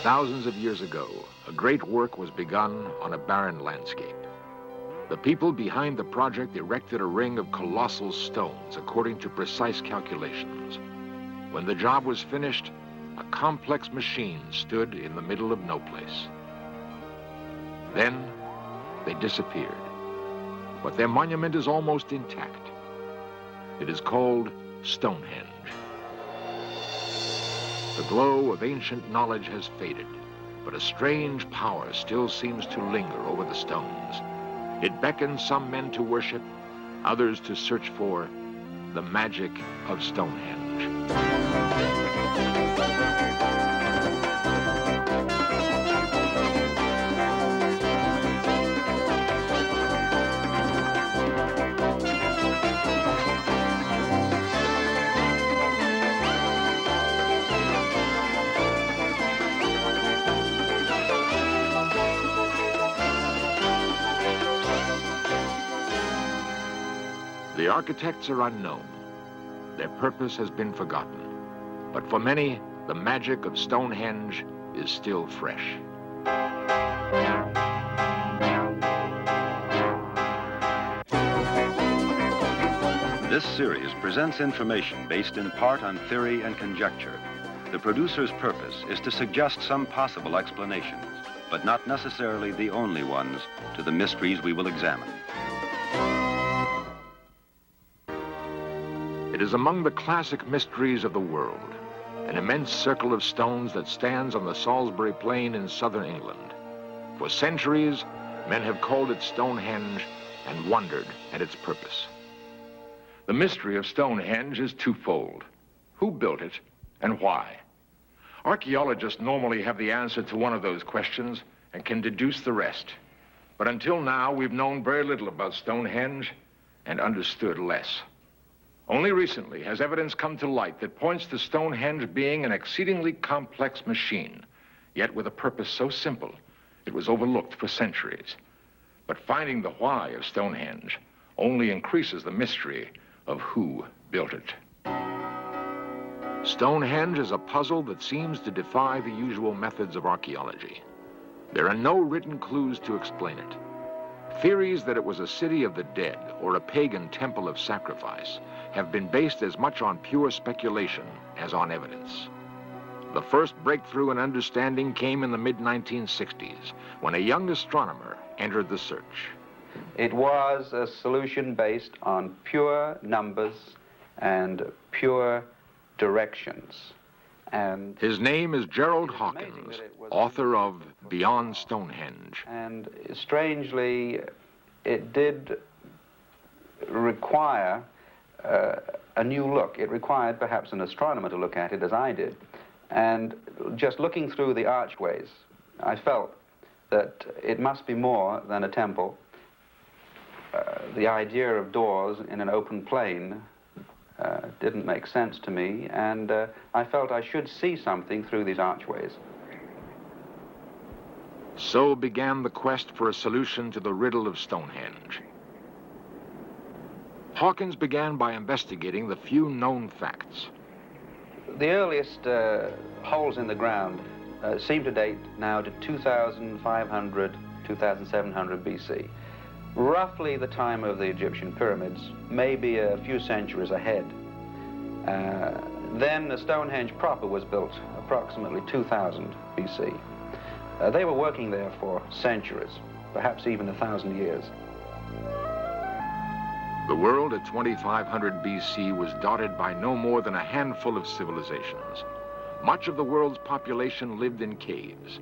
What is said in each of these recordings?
Thousands of years ago, a great work was begun on a barren landscape. The people behind the project erected a ring of colossal stones according to precise calculations. When the job was finished, a complex machine stood in the middle of no place. Then they disappeared, but their monument is almost intact. It is called Stonehenge. The glow of ancient knowledge has faded, but a strange power still seems to linger over the stones. It beckons some men to worship, others to search for the magic of Stonehenge. The architects are unknown. Their purpose has been forgotten. But for many, the magic of Stonehenge is still fresh. This series presents information based in part on theory and conjecture. The producer's purpose is to suggest some possible explanations, but not necessarily the only ones, to the mysteries we will examine. It is among the classic mysteries of the world, an immense circle of stones that stands on the Salisbury Plain in southern England. For centuries, men have called it Stonehenge and wondered at its purpose. The mystery of Stonehenge is twofold. Who built it and why? Archaeologists normally have the answer to one of those questions and can deduce the rest. But until now, we've known very little about Stonehenge and understood less. Only recently has evidence come to light that points to Stonehenge being an exceedingly complex machine, yet with a purpose so simple, it was overlooked for centuries. But finding the why of Stonehenge only increases the mystery of who built it. Stonehenge is a puzzle that seems to defy the usual methods of archaeology. There are no written clues to explain it. Theories that it was a city of the dead or a pagan temple of sacrifice have been based as much on pure speculation as on evidence. The first breakthrough in understanding came in the mid-1960s when a young astronomer entered the search. It was a solution based on pure numbers and pure directions. And his name is Gerald Hawkins, author of Beyond Stonehenge. And strangely, it did require a new look. It required perhaps an astronomer to look at it as I did. And just looking through the archways, I felt that it must be more than a temple. The idea of doors in an open plain didn't make sense to me, and I felt I should see something through these archways. So began the quest for a solution to the riddle of Stonehenge. Hawkins began by investigating the few known facts. The earliest holes in the ground seem to date now to 2,500, 2,700 BC. Roughly the time of the Egyptian pyramids, maybe a few centuries ahead. Then the Stonehenge proper was built approximately 2000 BC. They were working there for centuries, perhaps even 1,000 years. The world at 2500 BC was dotted by no more than a handful of civilizations. Much of the world's population lived in caves.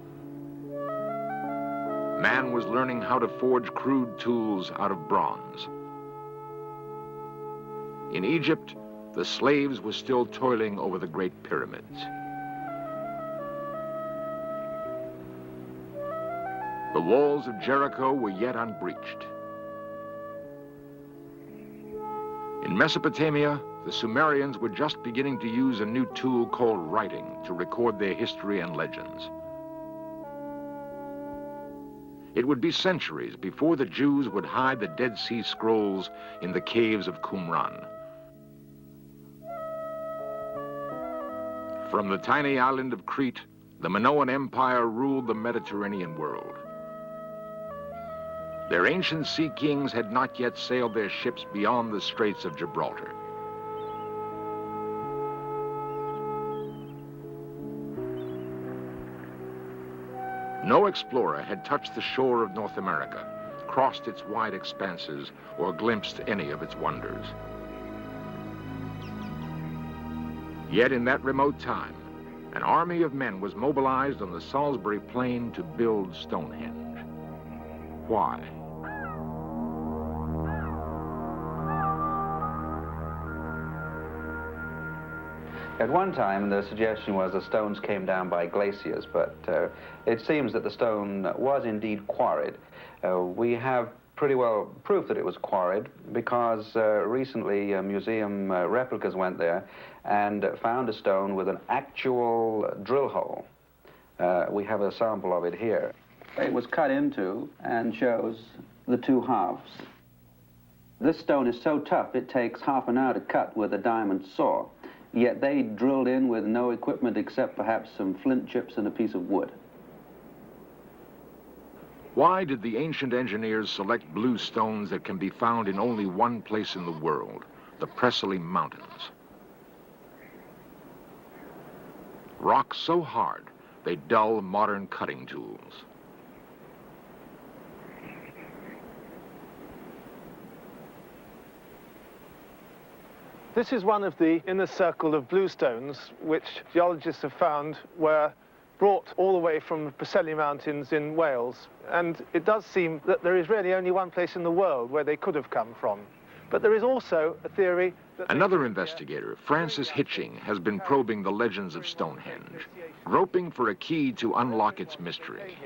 Man was learning how to forge crude tools out of bronze. In Egypt, the slaves were still toiling over the Great Pyramids. The walls of Jericho were yet unbreached. In Mesopotamia, the Sumerians were just beginning to use a new tool called writing to record their history and legends. It would be centuries before the Jews would hide the Dead Sea Scrolls in the caves of Qumran. From the tiny island of Crete, the Minoan Empire ruled the Mediterranean world. Their ancient sea kings had not yet sailed their ships beyond the Straits of Gibraltar. No explorer had touched the shore of North America, crossed its wide expanses, or glimpsed any of its wonders. Yet in that remote time, an army of men was mobilized on the Salisbury Plain to build Stonehenge. Why? At one time, the suggestion was the stones came down by glaciers, but it seems that the stone was indeed quarried. We have pretty well proof that it was quarried because recently museum replicas went there and found a stone with an actual drill hole. We have a sample of it here. It was cut into and shows the two halves. This stone is so tough it takes half an hour to cut with a diamond saw. Yet they drilled in with no equipment except perhaps some flint chips and a piece of wood. Why did the ancient engineers select blue stones that can be found in only one place in the world, the Presley Mountains? Rocks so hard, they dull modern cutting tools. This is one of the inner circle of bluestones which geologists have found were brought all the way from the Preseli Mountains in Wales. And it does seem that there is really only one place in the world where they could have come from. But there is also a theory that... Another investigator, Francis Hitching, has been probing the legends of Stonehenge, groping for a key to unlock its mystery.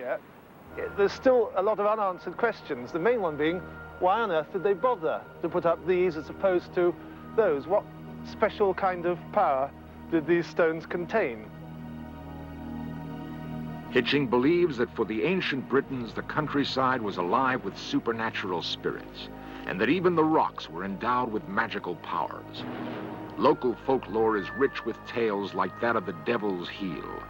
There's still a lot of unanswered questions, the main one being, why on earth did they bother to put up these as opposed to those? What special kind of power did these stones contain? Hitching believes that for the ancient Britons, the countryside was alive with supernatural spirits, and that even the rocks were endowed with magical powers. Local folklore is rich with tales like that of the Devil's Heel.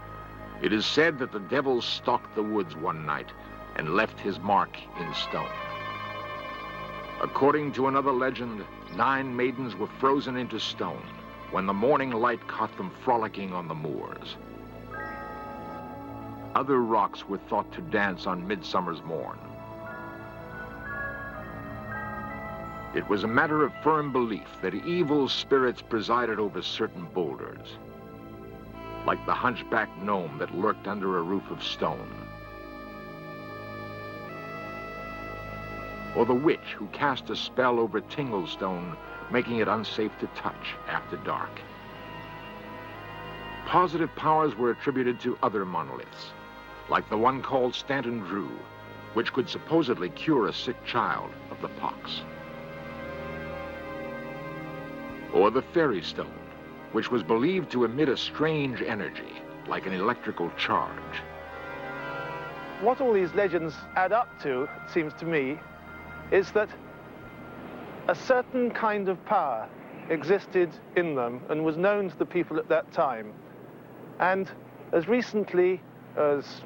It is said that the devil stalked the woods one night and left his mark in stone. According to another legend, 9 maidens were frozen into stone when the morning light caught them frolicking on the moors. Other rocks were thought to dance on midsummer's morn. It was a matter of firm belief that evil spirits presided over certain boulders, like the hunchback gnome that lurked under a roof of stone, or the witch who cast a spell over Tinglestone, making it unsafe to touch after dark. Positive powers were attributed to other monoliths, like the one called Stanton Drew, which could supposedly cure a sick child of the pox. Or the Fairy Stone, which was believed to emit a strange energy, like an electrical charge. What all these legends add up to, it seems to me, is that a certain kind of power existed in them and was known to the people at that time. And as recently as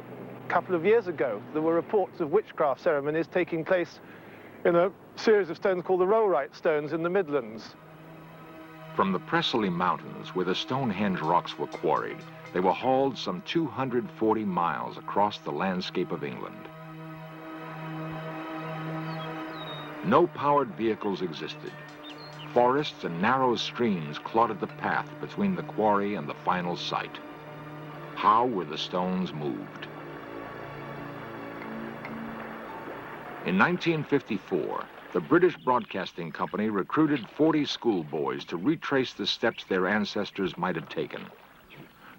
a couple of years ago, there were reports of witchcraft ceremonies taking place in a series of stones called the Rollright Stones in the Midlands. From the Presley Mountains, where the Stonehenge rocks were quarried, they were hauled some 240 miles across the landscape of England. No powered vehicles existed. Forests and narrow streams clotted the path between the quarry and the final site. How were the stones moved? In 1954, the British Broadcasting Company recruited 40 schoolboys to retrace the steps their ancestors might have taken.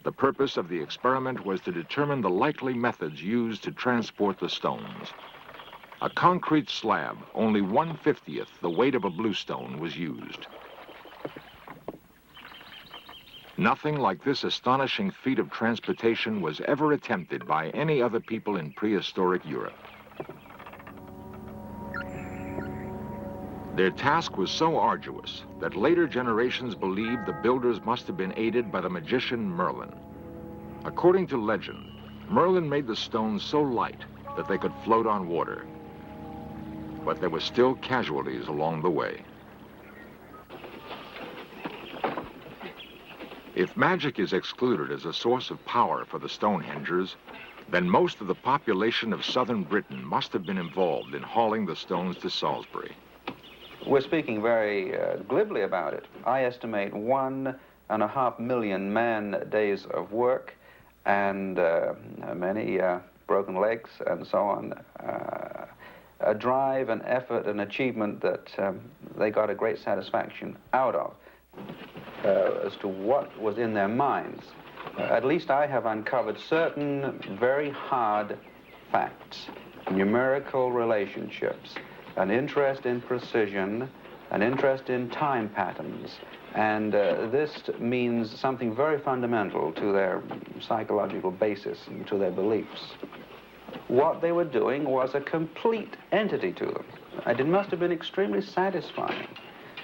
The purpose of the experiment was to determine the likely methods used to transport the stones. A concrete slab, only 1/50th the weight of a bluestone, was used. Nothing like this astonishing feat of transportation was ever attempted by any other people in prehistoric Europe. Their task was so arduous that later generations believed the builders must have been aided by the magician Merlin. According to legend, Merlin made the stones so light that they could float on water. But there were still casualties along the way. If magic is excluded as a source of power for the Stonehengers, then most of the population of southern Britain must have been involved in hauling the stones to Salisbury. We're speaking very glibly about it. I estimate 1.5 million man-days of work and many broken legs and so on. A drive, an effort, an achievement that they got a great satisfaction out of. As to what was in their minds, at least I have uncovered certain very hard facts, numerical relationships, an interest in precision, an interest in time patterns, and this means something very fundamental to their psychological basis and to their beliefs. What they were doing was a complete entity to them, and it must have been extremely satisfying.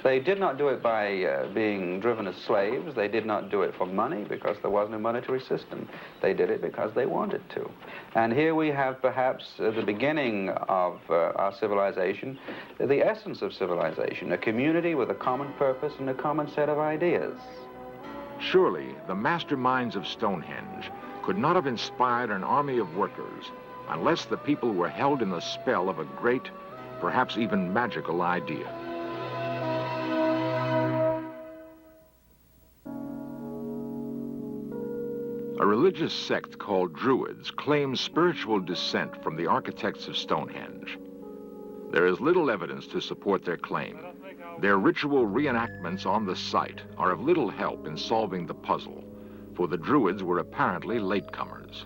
They did not do it by being driven as slaves. They did not do it for money because there was no monetary system. They did it because they wanted to. And here we have perhaps the beginning of our civilization, the essence of civilization, a community with a common purpose and a common set of ideas. Surely, the masterminds of Stonehenge could not have inspired an army of workers unless the people were held in the spell of a great, perhaps even magical idea. A religious sect called Druids claims spiritual descent from the architects of Stonehenge. There is little evidence to support their claim. Their ritual reenactments on the site are of little help in solving the puzzle, for the Druids were apparently latecomers.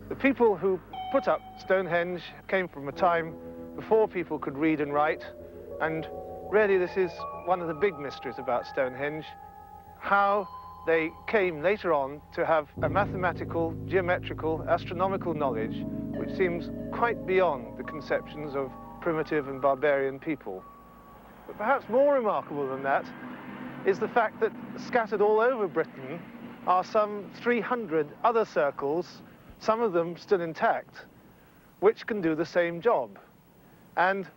The people who put up Stonehenge came from a time before people could read and write, and really this is one of the big mysteries about Stonehenge, how they came later on to have a mathematical, geometrical, astronomical knowledge which seems quite beyond the conceptions of primitive and barbarian people. But perhaps more remarkable than that is the fact that scattered all over Britain are some 300 other circles, some of them still intact, which can do the same job. And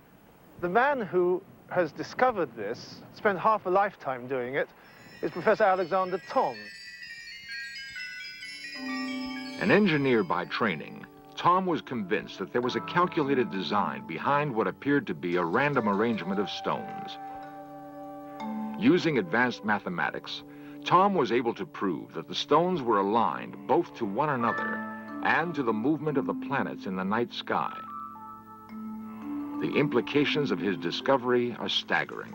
the man who has discovered this, spent half a lifetime doing it, is Professor Alexander Thom. An engineer by training, Thom was convinced that there was a calculated design behind what appeared to be a random arrangement of stones. Using advanced mathematics, Thom was able to prove that the stones were aligned both to one another and to the movement of the planets in the night sky. The implications of his discovery are staggering.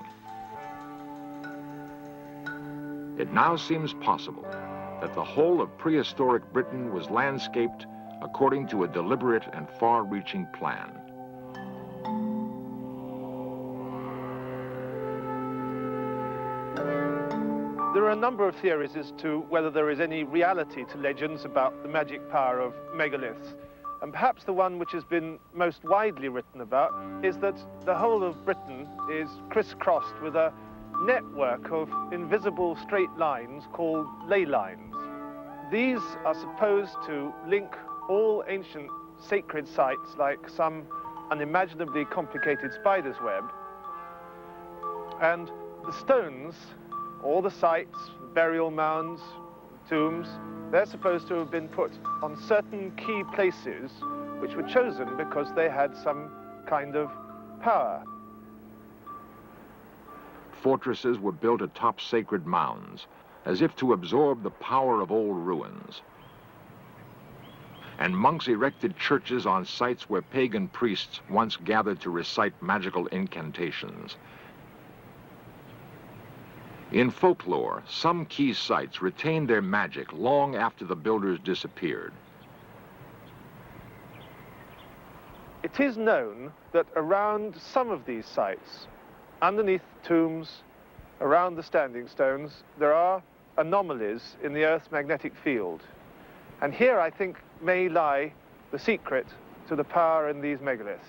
It now seems possible that the whole of prehistoric Britain was landscaped according to a deliberate and far-reaching plan. There are a number of theories as to whether there is any reality to legends about the magic power of megaliths. And perhaps the one which has been most widely written about is that the whole of Britain is crisscrossed with a network of invisible straight lines called ley lines. These are supposed to link all ancient sacred sites like some unimaginably complicated spider's web. And the stones, all the sites, burial mounds, tombs, they're supposed to have been put on certain key places which were chosen because they had some kind of power. Fortresses were built atop sacred mounds, as if to absorb the power of old ruins. And monks erected churches on sites where pagan priests once gathered to recite magical incantations. In folklore, some key sites retained their magic long after the builders disappeared. It is known that around some of these sites, underneath tombs, around the standing stones, there are anomalies in the Earth's magnetic field. And here, I think, may lie the secret to the power in these megaliths.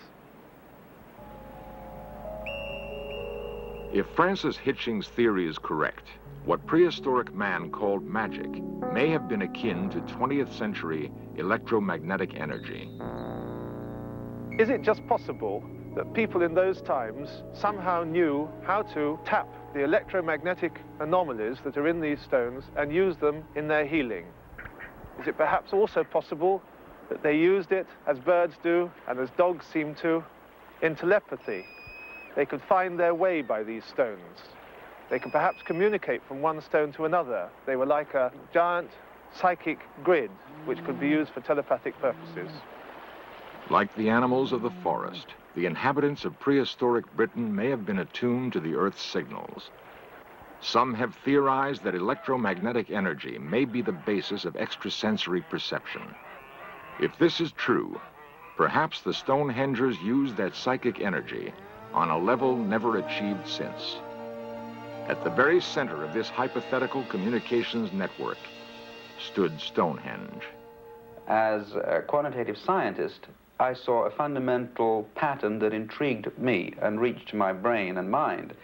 If Francis Hitching's theory is correct, What prehistoric man called magic may have been akin to 20th century electromagnetic energy. Is it just possible that people in those times somehow knew how to tap the electromagnetic anomalies that are in these stones and use them in their healing? Is it perhaps also possible that they used it, as birds do and as dogs seem to, in telepathy? They could find their way by these stones. They could perhaps communicate from one stone to another. They were like a giant psychic grid which could be used for telepathic purposes. Like the animals of the forest, the inhabitants of prehistoric Britain may have been attuned to the Earth's signals. Some have theorized that electromagnetic energy may be the basis of extrasensory perception. If this is true, perhaps the Stonehengers used that psychic energy on a level never achieved since. At the very center of this hypothetical communications network stood Stonehenge. As a quantitative scientist, I saw a fundamental pattern that intrigued me and reached my brain and mind.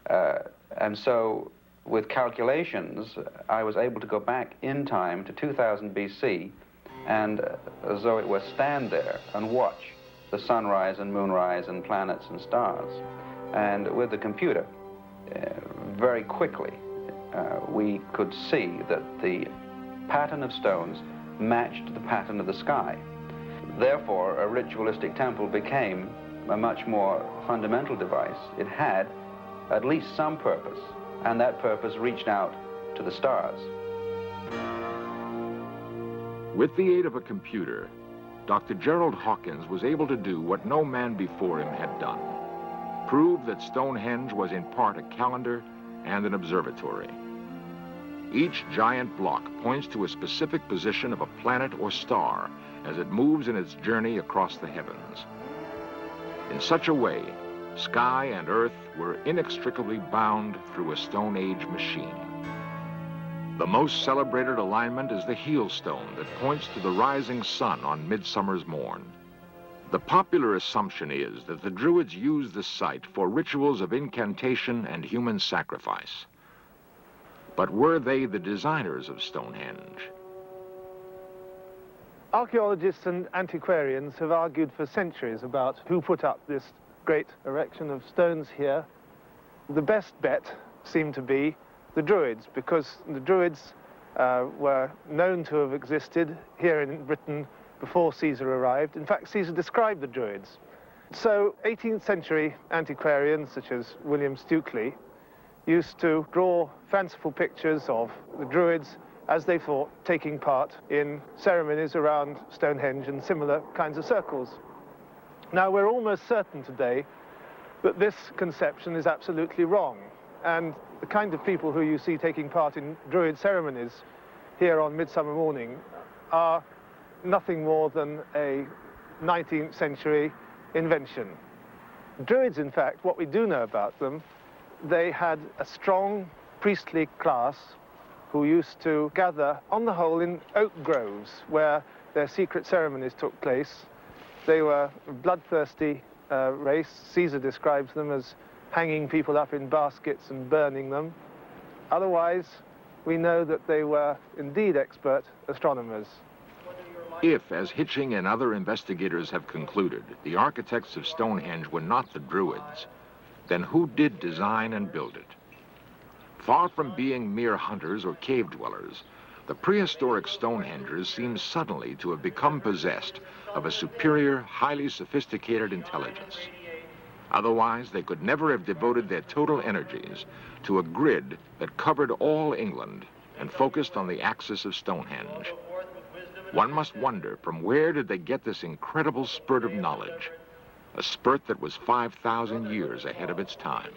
And so, with calculations, I was able to go back in time to 2000 BC and, as though it were, stand there and watch the sunrise and moonrise and planets and stars. And with the computer, very quickly, we could see that the pattern of stones matched the pattern of the sky. Therefore, a ritualistic temple became a much more fundamental device. It had at least some purpose, and that purpose reached out to the stars. With the aid of a computer, Dr. Gerald Hawkins was able to do what no man before him had done: prove that Stonehenge was in part a calendar and an observatory. Each giant block points to a specific position of a planet or star as it moves in its journey across the heavens. In such a way, sky and earth were inextricably bound through a Stone Age machine. The most celebrated alignment is the heel stone that points to the rising sun on midsummer's morn. The popular assumption is that the Druids used the site for rituals of incantation and human sacrifice. But were they the designers of Stonehenge? Archaeologists and antiquarians have argued for centuries about who put up this great erection of stones here. The best bet seemed to be the Druids, because the Druids were known to have existed here in Britain before Caesar arrived. In fact, Caesar described the Druids. So 18th century antiquarians such as William Stukely used to draw fanciful pictures of the Druids as they thought taking part in ceremonies around Stonehenge and similar kinds of circles. Now, we're almost certain today that this conception is absolutely wrong, and the kind of people who you see taking part in Druid ceremonies here on Midsummer Morning are nothing more than a 19th century invention. Druids, in fact, what we do know about them, they had a strong priestly class who used to gather, on the whole, in oak groves where their secret ceremonies took place. They were a bloodthirsty race. Caesar describes them as hanging people up in baskets and burning them. Otherwise, we know that they were indeed expert astronomers. If, as Hitching and other investigators have concluded, the architects of Stonehenge were not the Druids, then who did design and build it? Far from being mere hunters or cave dwellers, the prehistoric Stonehengers seem suddenly to have become possessed of a superior, highly sophisticated intelligence. Otherwise, they could never have devoted their total energies to a grid that covered all England and focused on the axis of Stonehenge. One must wonder, from where did they get this incredible spurt of knowledge? A spurt that was 5,000 years ahead of its time.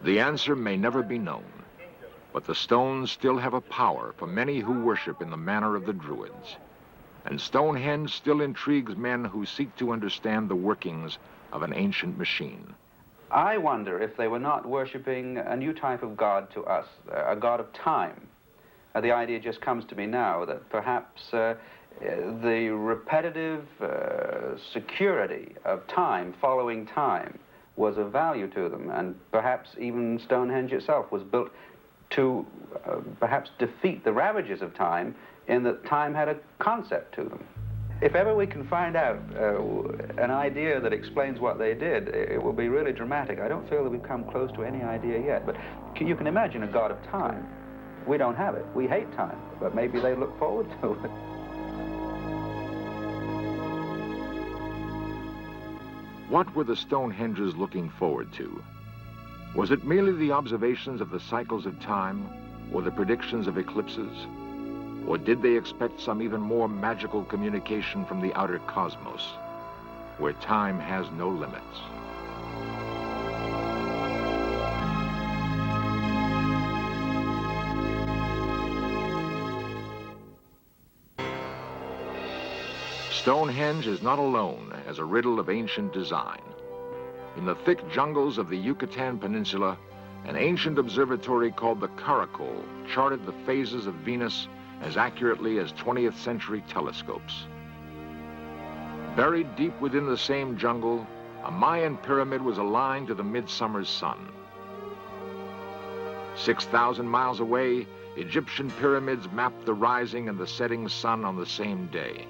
The answer may never be known, but the stones still have a power for many who worship in the manner of the Druids. And Stonehenge still intrigues men who seek to understand the workings of an ancient machine. I wonder if they were not worshipping a new type of god to us, a god of time. The idea just comes to me now that perhaps the repetitive security of time, following time, was of value to them, and perhaps even Stonehenge itself was built to perhaps defeat the ravages of time in that time had a concept to them. If ever we can find out an idea that explains what they did, it will be really dramatic. I don't feel that we've come close to any idea yet, but you can imagine a god of time. We don't have it. We hate time, but maybe they look forward to it. What were the Stonehengers looking forward to? Was it merely the observations of the cycles of time or the predictions of eclipses? Or did they expect some even more magical communication from the outer cosmos, where time has no limits? Stonehenge is not alone as a riddle of ancient design. In the thick jungles of the Yucatan Peninsula, an ancient observatory called the Caracol charted the phases of Venus as accurately as 20th century telescopes. Buried deep within the same jungle, a Mayan pyramid was aligned to the midsummer's sun. 6,000 miles away, Egyptian pyramids mapped the rising and the setting sun on the same day.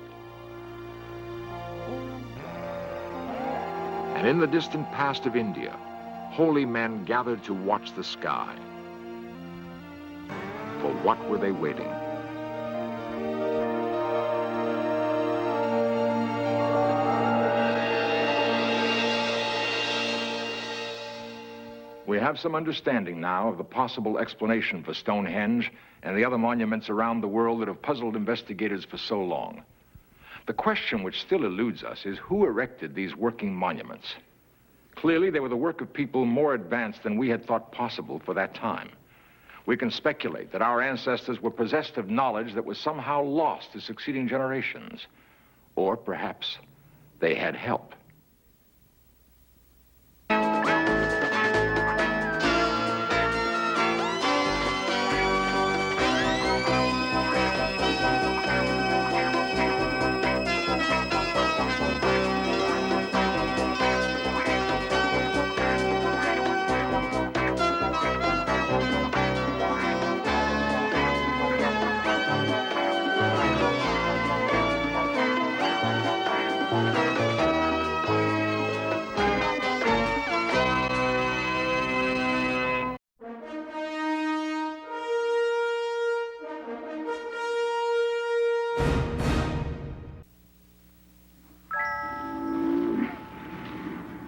And in the distant past of India, holy men gathered to watch the sky. For what were they waiting? We have some understanding now of the possible explanation for Stonehenge and the other monuments around the world that have puzzled investigators for so long. The question which still eludes us is who erected these working monuments? Clearly, they were the work of people more advanced than we had thought possible for that time. We can speculate that our ancestors were possessed of knowledge that was somehow lost to succeeding generations. Or perhaps they had help.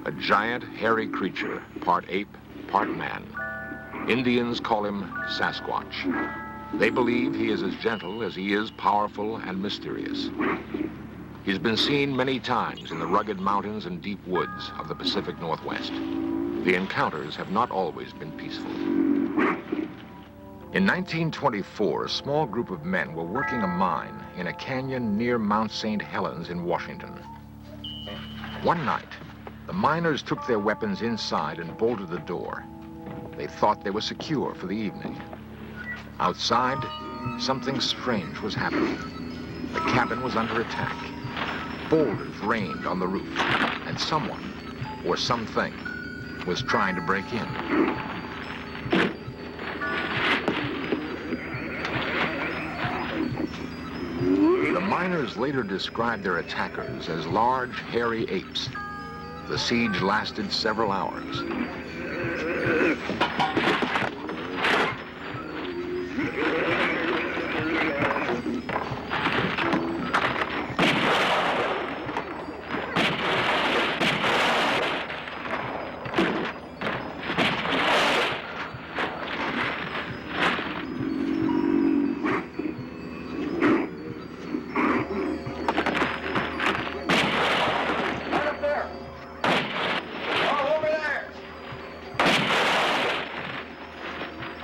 A giant, hairy creature, part ape, part man. Indians call him Sasquatch. They believe he is as gentle as he is powerful and mysterious. He's been seen many times in the rugged mountains and deep woods of the Pacific Northwest. The encounters have not always been peaceful. In 1924, a small group of men were working a mine in a canyon near Mount St. Helens in Washington. One night, the miners took their weapons inside and bolted the door. They thought they were secure for the evening. Outside, something strange was happening. The cabin was under attack. Boulders rained on the roof, and someone, or something, was trying to break in. The miners later described their attackers as large, hairy apes. The siege lasted several hours.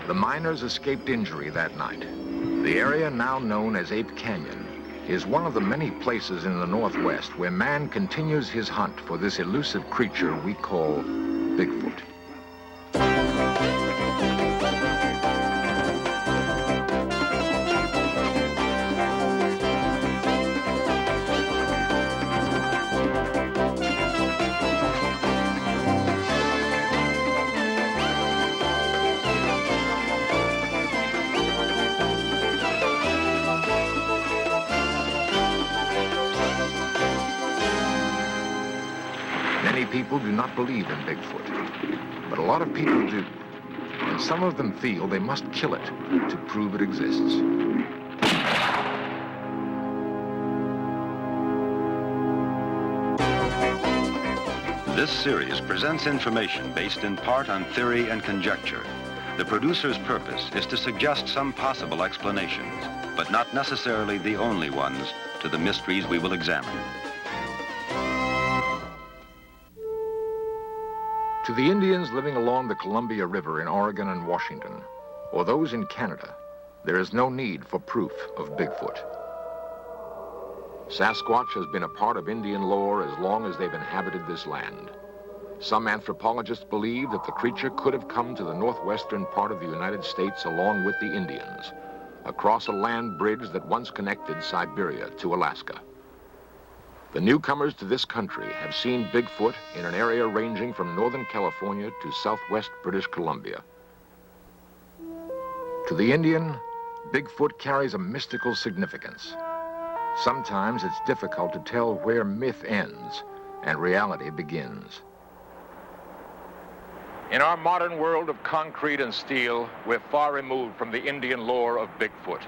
The miners escaped injury that night. The area now known as Ape Canyon is one of the many places in the Northwest where man continues his hunt for this elusive creature we call Bigfoot. Many people do not believe in Bigfoot, but a lot of people do. And some of them feel they must kill it to prove it exists. This series presents information based in part on theory and conjecture. The producer's purpose is to suggest some possible explanations, but not necessarily the only ones, to the mysteries we will examine. To the Indians living along the Columbia River in Oregon and Washington, or those in Canada, there is no need for proof of Bigfoot. Sasquatch has been a part of Indian lore as long as they've inhabited this land. Some anthropologists believe that the creature could have come to the northwestern part of the United States along with the Indians, across a land bridge that once connected Siberia to Alaska. The newcomers to this country have seen Bigfoot in an area ranging from northern California to southwest British Columbia. To the Indian, Bigfoot carries a mystical significance. Sometimes it's difficult to tell where myth ends and reality begins. In our modern world of concrete and steel, we're far removed from the Indian lore of Bigfoot.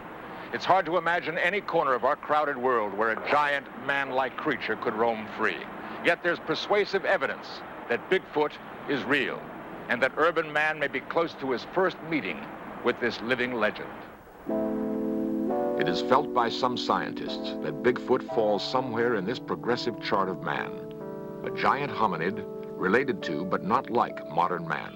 It's hard to imagine any corner of our crowded world where a giant, man-like creature could roam free. Yet there's persuasive evidence that Bigfoot is real, and that urban man may be close to his first meeting with this living legend. It is felt by some scientists that Bigfoot falls somewhere in this progressive chart of man, a giant hominid related to but not like modern man.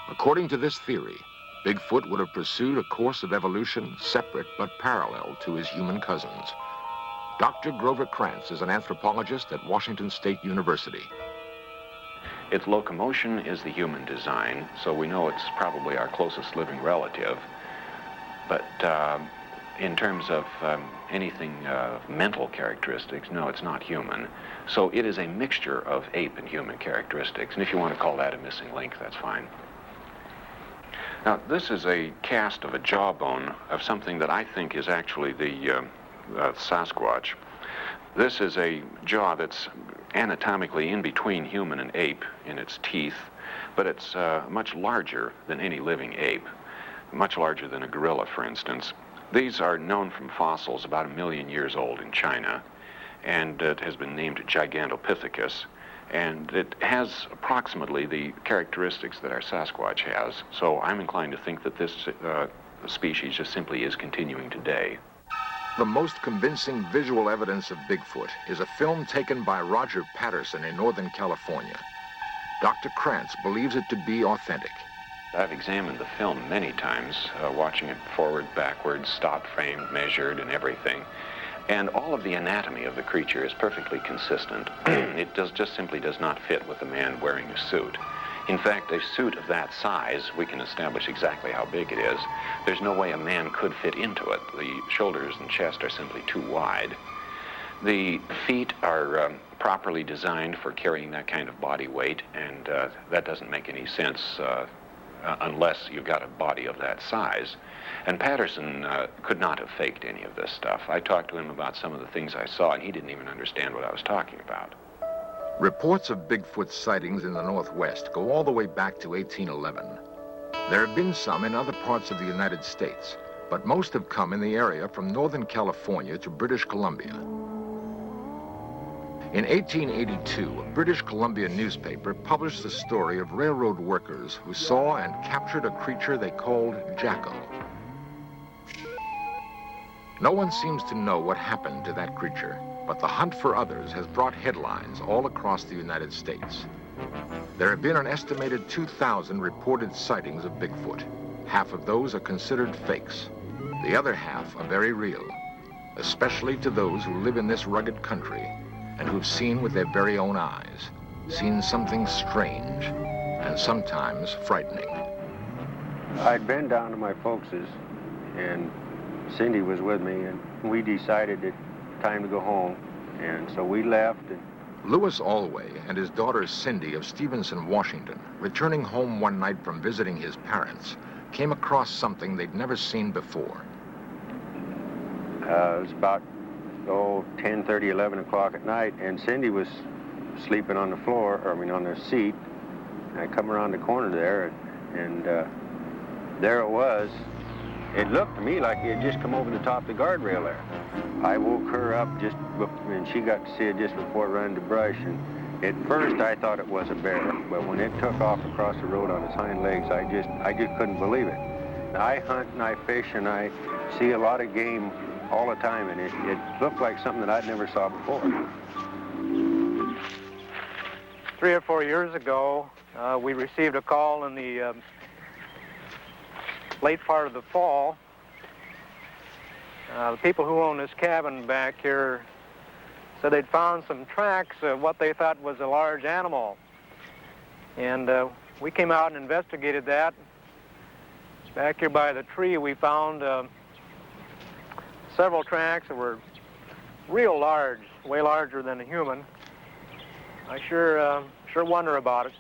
According to this theory, Bigfoot would have pursued a course of evolution separate but parallel to his human cousins. Dr. Grover Krantz is an anthropologist at Washington State University. Its locomotion is the human design, so we know it's probably our closest living relative. But in terms of anything mental characteristics, no, it's not human. So it is a mixture of ape and human characteristics, and if you want to call that a missing link, that's fine. Now, this is a cast of a jawbone of something that I think is actually the Sasquatch. This is a jaw that's anatomically in between human and ape in its teeth, but it's much larger than any living ape, much larger than a gorilla, for instance. These are known from fossils about 1 million years old in China, and it has been named Gigantopithecus, and it has approximately the characteristics that our Sasquatch has. So I'm inclined to think that this species just simply is continuing today. The most convincing visual evidence of Bigfoot is a film taken by Roger Patterson in Northern California. Dr. Krantz believes it to be authentic. I've examined the film many times, watching it forward, backwards, stop frame, measured, and everything. And all of the anatomy of the creature is perfectly consistent. It just simply does not fit with a man wearing a suit. In fact, a suit of that size, we can establish exactly how big it is. There's no way a man could fit into it. The shoulders and chest are simply too wide. The feet are properly designed for carrying that kind of body weight, and that doesn't make any sense unless you've got a body of that size. And Patterson could not have faked any of this stuff. I talked to him about some of the things I saw, and he didn't even understand what I was talking about. Reports of Bigfoot sightings in the Northwest go all the way back to 1811. There have been some in other parts of the United States, but most have come in the area from Northern California to British Columbia. In 1882, a British Columbia newspaper published the story of railroad workers who saw and captured a creature they called Jacko. No one seems to know what happened to that creature, but the hunt for others has brought headlines all across the United States. There have been an estimated 2,000 reported sightings of Bigfoot. Half of those are considered fakes. The other half are very real, especially to those who live in this rugged country and who've seen with their very own eyes, seen something strange and sometimes frightening. I'd been down to my folks's, and Cindy was with me, and we decided it time to go home, and so we left. Louis Alway and his daughter Cindy of Stevenson, Washington, returning home one night from visiting his parents, came across something they'd never seen before. It was about 10:30, 11 o'clock at night, and Cindy was sleeping on the floor, or I mean on the seat. I come around the corner there, and there it was. It looked to me like he had just come over the top of the guardrail there. I woke her up and she got to see it just before it ran into brush. And at first I thought it was a bear, but when it took off across the road on its hind legs, I just couldn't believe it. I hunt and I fish and I see a lot of game all the time, and it looked like something that I'd never saw before. 3 or 4 years ago, we received a call in the late part of the fall. The people who own this cabin back here said they'd found some tracks of what they thought was a large animal. And we came out and investigated that. Back here by the tree, we found several tracks that were real large, way larger than a human. I sure wonder about it.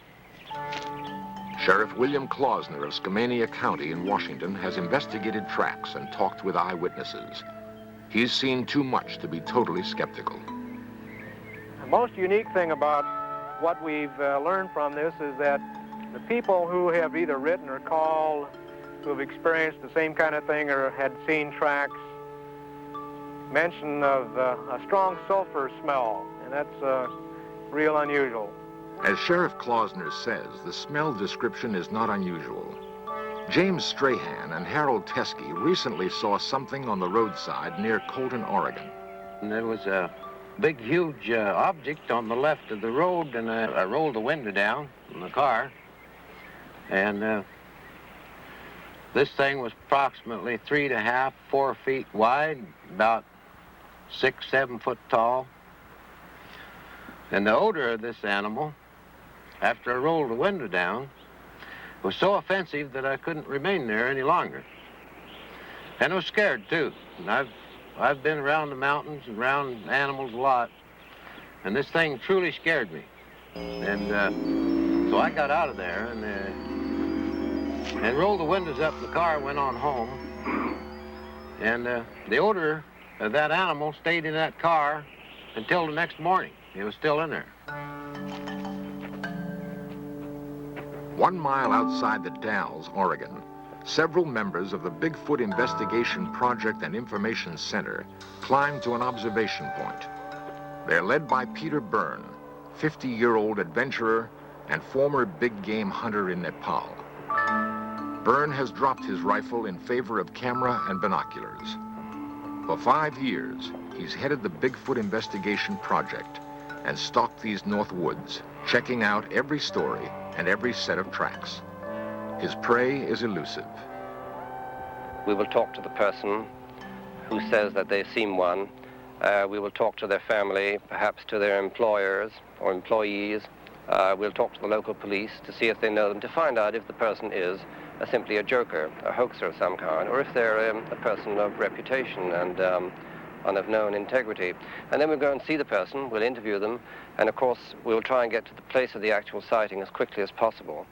Sheriff William Klausner of Skamania County in Washington has investigated tracks and talked with eyewitnesses. He's seen too much to be totally skeptical. The most unique thing about what we've learned from this is that the people who have either written or called, who have experienced the same kind of thing or had seen tracks, mention of a strong sulfur smell, and that's real unusual. As Sheriff Klausner says, the smell description is not unusual. James Strahan and Harold Teskey recently saw something on the roadside near Colton, Oregon. And there was a big, huge object on the left of the road, and I rolled the window down in the car, and this thing was approximately 3.5, 4 feet wide, about 6, 7 foot tall. And the odor of this animal, after I rolled the window down, was so offensive that I couldn't remain there any longer. And I was scared too. And I've been around the mountains and around animals a lot, and this thing truly scared me. And so I got out of there and rolled the windows up in the car and went on home. And the odor of that animal stayed in that car until the next morning. It was still in there. 1 mile outside the Dalles, Oregon, several members of the Bigfoot Investigation Project and Information Center climbed to an observation point. They're led by Peter Byrne, 50-year-old adventurer and former big game hunter in Nepal. Byrne has dropped his rifle in favor of camera and binoculars. For 5 years, he's headed the Bigfoot Investigation Project and stalked these North Woods, checking out every story and every set of tracks. His prey is elusive. We will talk to the person who says that they've seen one. We will talk to their family, perhaps to their employers or employees. We'll talk to the local police to see if they know them, to find out if the person is simply a joker, a hoaxer of some kind, or if they're a person of reputation and of known integrity. And then we'll go and see the person, we'll interview them, and of course we'll try and get to the place of the actual sighting as quickly as possible.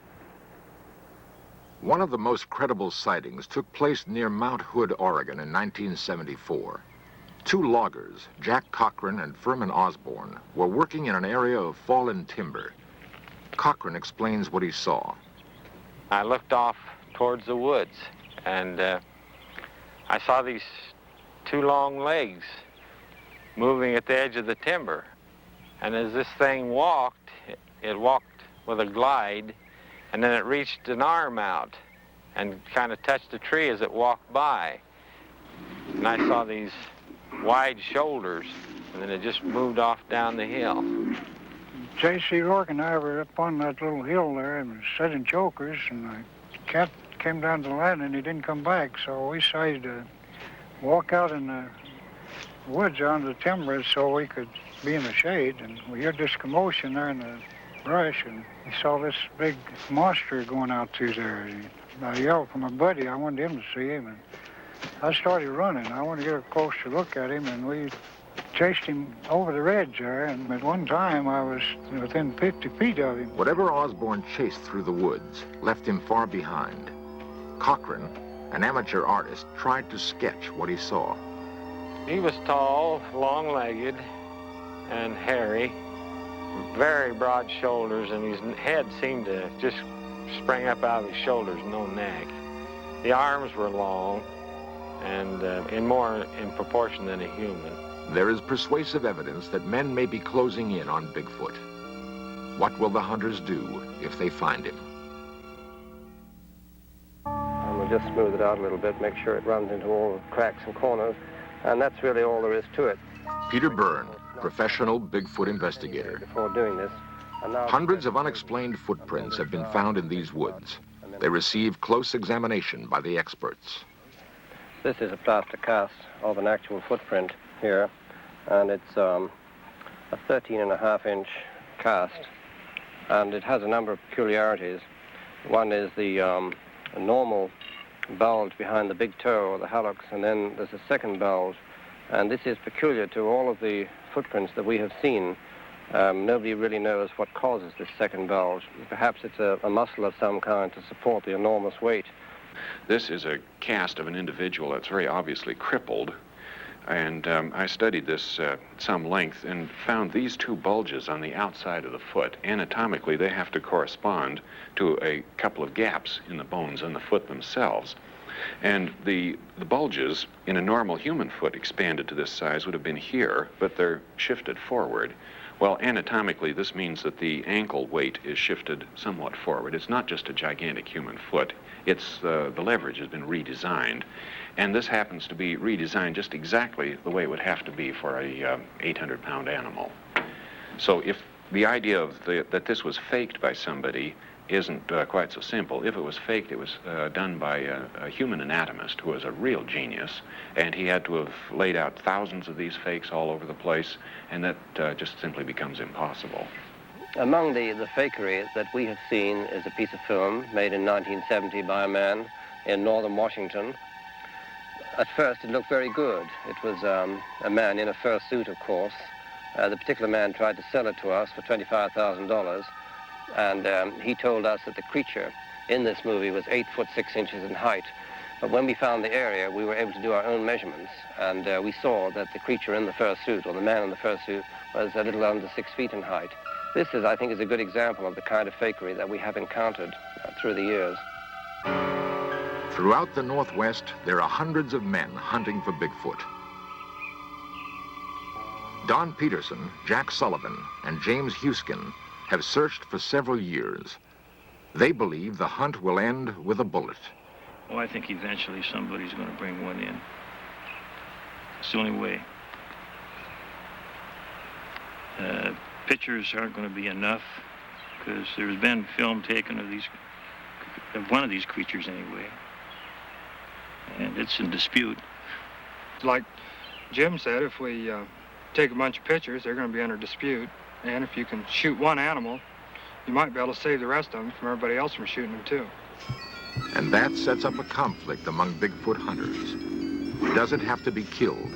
One of the most credible sightings took place near Mount Hood, Oregon in 1974. 2 loggers, Jack Cochran and Furman Osborne, were working in an area of fallen timber. Cochran explains what he saw. I looked off towards the woods, and I saw these 2 long legs moving at the edge of the timber. And as this thing walked, it walked with a glide, and then it reached an arm out and kind of touched a tree as it walked by. And I saw these wide shoulders, and then it just moved off down the hill. J.C. Rourke and I were up on that little hill there and setting chokers, and the cat came down the ladder and he didn't come back, so we decided to walk out in the woods onto the timber so we could be in the shade, and we heard this commotion there in the brush, and we saw this big monster going out through there. And I yelled for my buddy. I wanted him to see him, and I started running. I wanted to get a closer look at him, and we chased him over the ridge there, and at one time I was within 50 feet of him. Whatever Osborne chased through the woods left him far behind. Cochran, an amateur artist, tried to sketch what he saw. He was tall, long-legged, and hairy, very broad shoulders, and his head seemed to just spring up out of his shoulders, no neck. The arms were long and more in proportion than a human. There is persuasive evidence that men may be closing in on Bigfoot. What will the hunters do if they find him? And we'll just smooth it out a little bit, make sure it runs into all the cracks and corners, and that's really all there is to it. Peter Byrne, professional Bigfoot investigator. Before doing this, and now Hundreds of unexplained footprints have been found in these woods. They receive close examination by the experts. this is a plaster cast of an actual footprint here, and it's a 13.5-inch cast, and it has a number of peculiarities. One is the normal bulge behind the big toe, or the hallux, and then there's a second bulge, and this is peculiar to all of the footprints that we have seen. Nobody really knows what causes this second bulge. Perhaps it's a muscle of some kind to support the enormous weight. This is a cast of an individual that's very obviously crippled, and I studied this at some length and found these two bulges on the outside of the foot. Anatomically, they have to correspond to a couple of gaps in the bones on the foot themselves. And the bulges in a normal human foot expanded to this size would have been here, but they're shifted forward. Well, anatomically, this means that the ankle weight is shifted somewhat forward. It's not just a gigantic human foot. It's the leverage has been redesigned. And this happens to be redesigned just exactly the way it would have to be for a 800-pound animal. So if the idea of that this was faked by somebody isn't quite so simple. If it was faked, it was done by a human anatomist who was a real genius, and he had to have laid out thousands of these fakes all over the place, and that just simply becomes impossible. Among the fakery that we have seen is a piece of film made in 1970 by a man in northern Washington. At first, it looked very good. It was a man in a fur suit, of course. The particular man tried to sell it to us for $25,000. And he told us that the creature in this movie was 8 foot 6 inches in height. But when we found the area, we were able to do our own measurements, and we saw that the creature in the fur suit, or the man in the fur suit, was a little under 6 feet in height. This is, I think, is a good example of the kind of fakery that we have encountered through the years. Throughout the Northwest, there are hundreds of men hunting for Bigfoot. Don Peterson, Jack Sullivan, and James Huskin have searched for several years. They believe the hunt will end with a bullet. Well, I think eventually somebody's going to bring one in. It's the only way. Pictures aren't going to be enough, because there's been film taken of one of these creatures anyway, and it's in dispute. Like Jim said, if we take a bunch of pictures, they're going to be under dispute. And if you can shoot one animal, you might be able to save the rest of them from everybody else from shooting them too. And that sets up a conflict among Bigfoot hunters. Does it have to be killed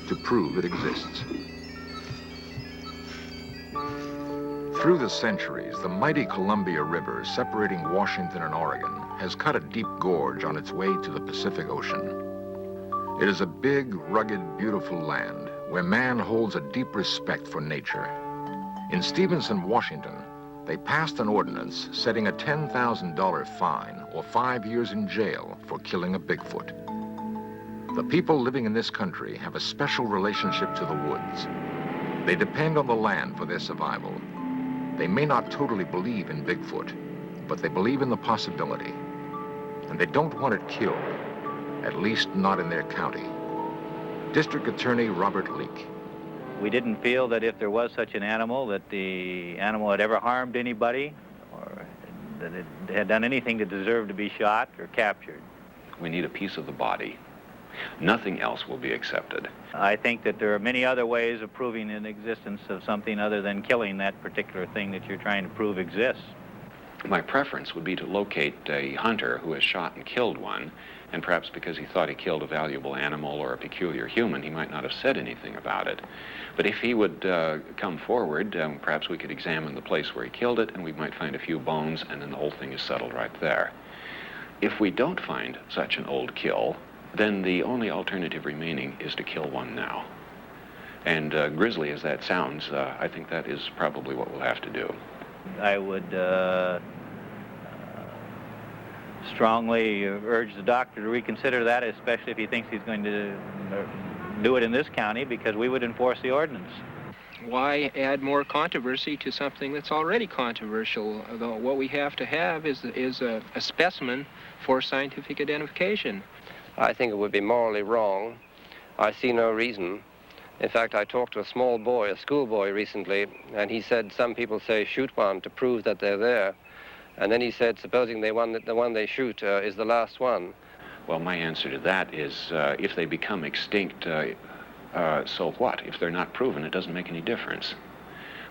to prove it exists? Through the centuries, the mighty Columbia River separating Washington and Oregon has cut a deep gorge on its way to the Pacific Ocean. It is a big, rugged, beautiful land where man holds a deep respect for nature. In Stevenson, Washington, they passed an ordinance setting a $10,000 fine or 5 years in jail for killing a Bigfoot. The people living in this country have a special relationship to the woods. They depend on the land for their survival. They may not totally believe in Bigfoot, but they believe in the possibility. And they don't want it killed, at least not in their county. District Attorney Robert Leake. We didn't feel that if there was such an animal, that the animal had ever harmed anybody, or that it had done anything to deserve to be shot or captured. We need a piece of the body. Nothing else will be accepted. I think that there are many other ways of proving the existence of something other than killing that particular thing that you're trying to prove exists. My preference would be to locate a hunter who has shot and killed one, and perhaps because he thought he killed a valuable animal or a peculiar human, he might not have said anything about it. But if he would come forward, perhaps we could examine the place where he killed it, and we might find a few bones, and then the whole thing is settled right there. If we don't find such an old kill, then the only alternative remaining is to kill one now. And grisly as that sounds, I think that is probably what we'll have to do. I would strongly urge the doctor to reconsider that, especially if he thinks he's going to do it in this county, because we would enforce the ordinance. Why add more controversy to something that's already controversial? Although what we have to have is a specimen for scientific identification. I think it would be morally wrong. I see no reason. In fact, I talked to a small boy, a schoolboy recently, and he said some people say shoot one to prove that they're there. And then he said, supposing the one they shoot is the last one. Well, my answer to that is if they become extinct, so what? If they're not proven, it doesn't make any difference.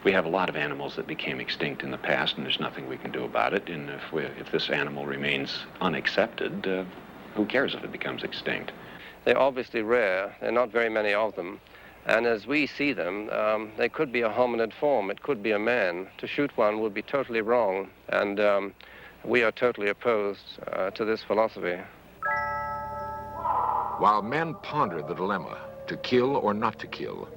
We have a lot of animals that became extinct in the past, and there's nothing we can do about it. And if this animal remains unaccepted, who cares if it becomes extinct? They're obviously rare. There are not very many of them. And as we see them, they could be a hominid form. It could be a man. To shoot one would be totally wrong. And we are totally opposed to this philosophy. While men ponder the dilemma, to kill or not to kill,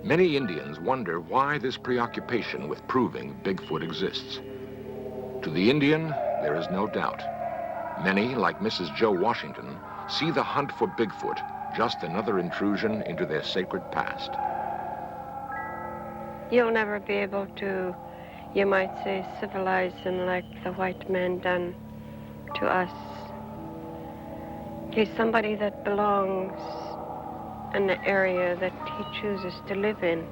many Indians wonder why this preoccupation with proving Bigfoot exists. To the Indian, there is no doubt. Many, like Mrs. Joe Washington, see the hunt for Bigfoot just another intrusion into their sacred past. You'll never be able to, you might say, civilize him like the white man done to us. He's somebody that belongs in the area that he chooses to live in.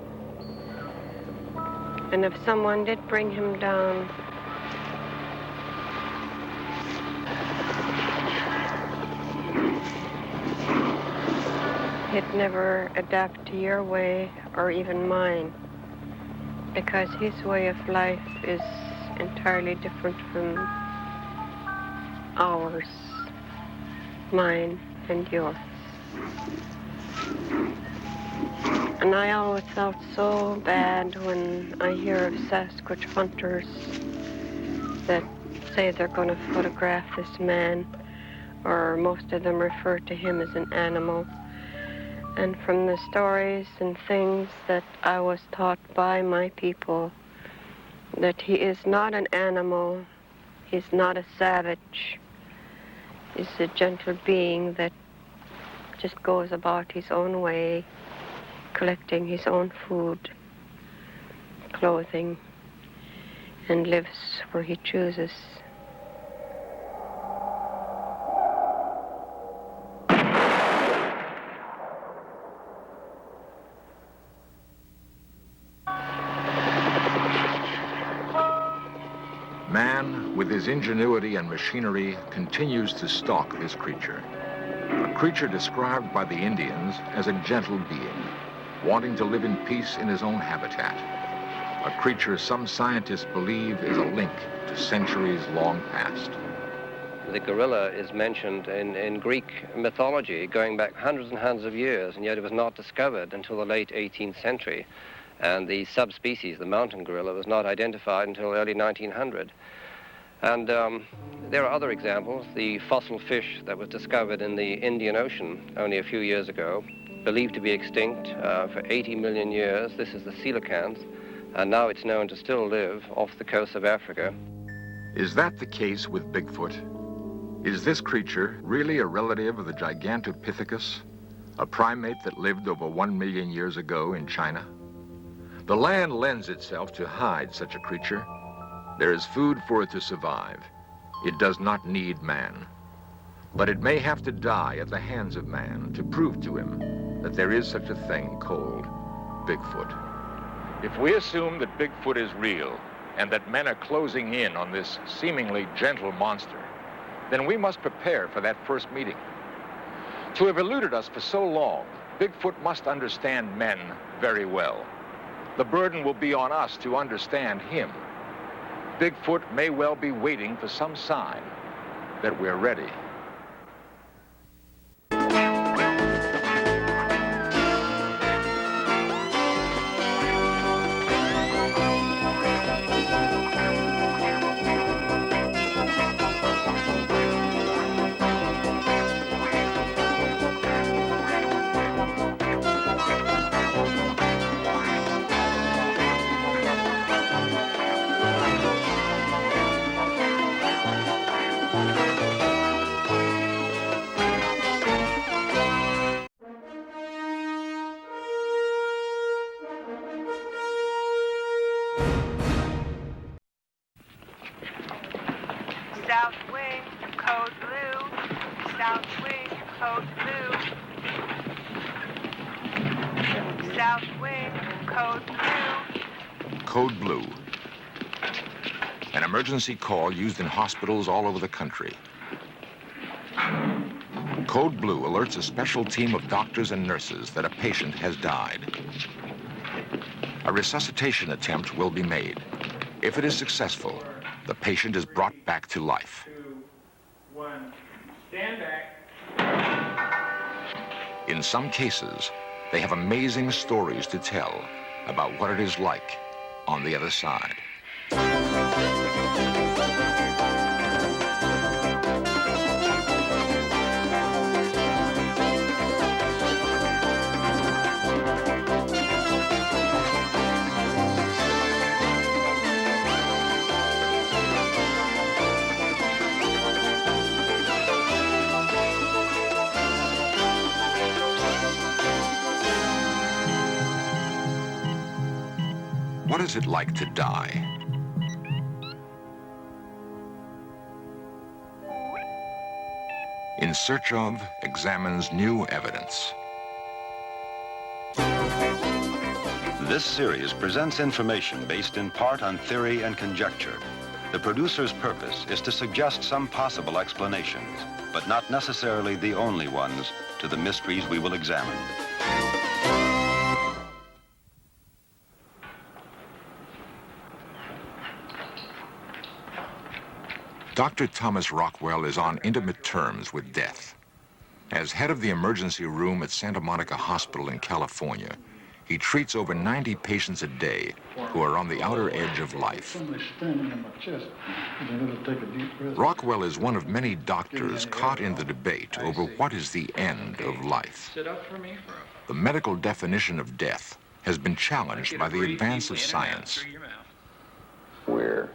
And if someone did bring him down, he'd never adapt to your way or even mine, because his way of life is entirely different from ours, mine and yours. And I always felt so bad when I hear of Sasquatch hunters that say they're going to photograph this man, or most of them refer to him as an animal. And from the stories and things that I was taught by my people, that he is not an animal, he's not a savage, he's a gentle being that just goes about his own way, collecting his own food, clothing, and lives where he chooses. Man, with his ingenuity and machinery, continues to stalk this creature. A creature described by the Indians as a gentle being, wanting to live in peace in his own habitat. A creature some scientists believe is a link to centuries long past. The gorilla is mentioned in Greek mythology going back hundreds and hundreds of years, and yet it was not discovered until the late 18th century. And the subspecies, the mountain gorilla, was not identified until early 1900. And there are other examples. The fossil fish that was discovered in the Indian Ocean only a few years ago, believed to be extinct for 80 million years. This is the coelacanth, and now it's known to still live off the coast of Africa. Is that the case with Bigfoot? Is this creature really a relative of the Gigantopithecus, a primate that lived over 1 million years ago in China? The land lends itself to hide such a creature. There is food for it to survive. It does not need man. But it may have to die at the hands of man to prove to him that there is such a thing called Bigfoot. If we assume that Bigfoot is real and that men are closing in on this seemingly gentle monster, then we must prepare for that first meeting. To have eluded us for so long, Bigfoot must understand men very well. The burden will be on us to understand him. Bigfoot may well be waiting for some sign that we're ready. Code Blue. An emergency call used in hospitals all over the country. Code Blue alerts a special team of doctors and nurses that a patient has died. A resuscitation attempt will be made. If it is successful, the patient is brought back to life. 2, 1, stand back. In some cases, they have amazing stories to tell about what it is like on the other side. What is it like to die? In Search of examines new evidence. This series presents information based in part on theory and conjecture. The producer's purpose is to suggest some possible explanations, but not necessarily the only ones, to the mysteries we will examine. Dr. Thomas Rockwell is on intimate terms with death. As head of the emergency room at Santa Monica Hospital in California, he treats over 90 patients a day who are on the outer edge of life. Rockwell is one of many doctors caught in the debate over what is the end of life. The medical definition of death has been challenged by the advance of science. We're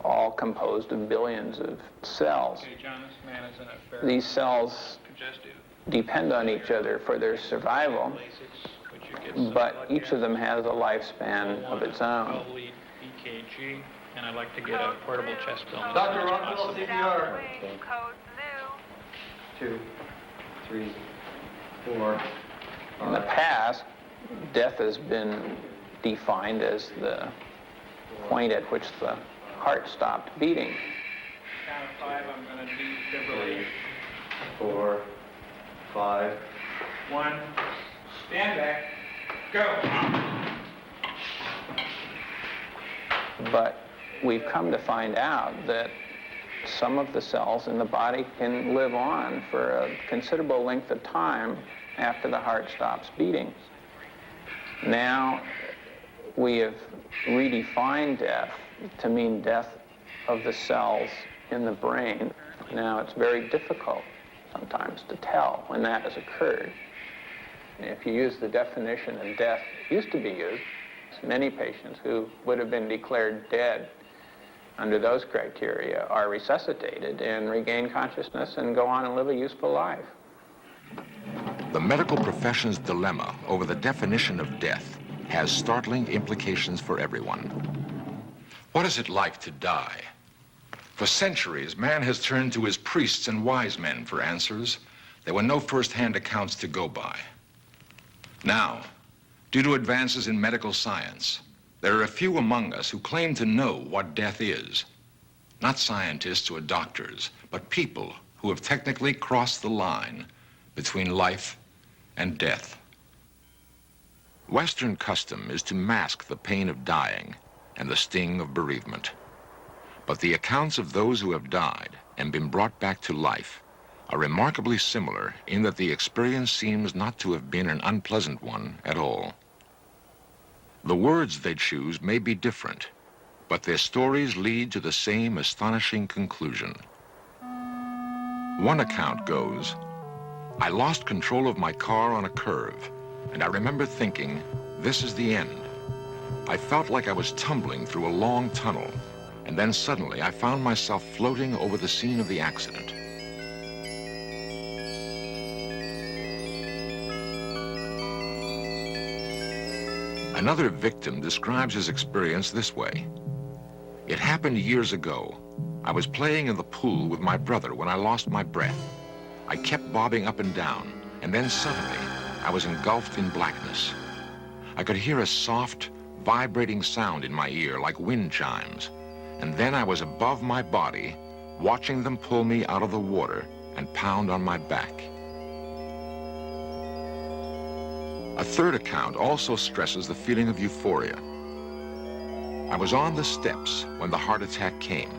all composed of billions of cells. These cells depend on each other for their survival, but each of them has a lifespan of its own. EKG, and I'd like to get a portable chest film. Dr. Rockwell, CPR. 2, 3, 4. In the past, death has been defined as the point at which the heart stopped beating. Count of 5, I'm going to defibrillate. 4, 5. 1, stand back, go. But we've come to find out that some of the cells in the body can live on for a considerable length of time after the heart stops beating. Now we have redefined death to mean death of the cells in the brain. Now it's very difficult sometimes to tell when that has occurred. If you use the definition of death used to be used, many patients who would have been declared dead under those criteria are resuscitated and regain consciousness and go on and live a useful life. The medical profession's dilemma over the definition of death has startling implications for everyone. What is it like to die? For centuries, man has turned to his priests and wise men for answers. There were no first-hand accounts to go by. Now, due to advances in medical science, there are a few among us who claim to know what death is. Not scientists or doctors, but people who have technically crossed the line between life and death. Western custom is to mask the pain of dying and the sting of bereavement. But the accounts of those who have died and been brought back to life are remarkably similar in that the experience seems not to have been an unpleasant one at all. The words they choose may be different, but their stories lead to the same astonishing conclusion. One account goes, "I lost control of my car on a curve, and I remember thinking, this is the end. I felt like I was tumbling through a long tunnel, and then suddenly I found myself floating over the scene of the accident." Another victim describes his experience this way. "It happened years ago. I was playing in the pool with my brother when I lost my breath. I kept bobbing up and down, and then suddenly I was engulfed in blackness. I could hear a soft, vibrating sound in my ear like wind chimes. And then I was above my body, watching them pull me out of the water and pound on my back. A third account also stresses the feeling of euphoria. I was on the steps when the heart attack came.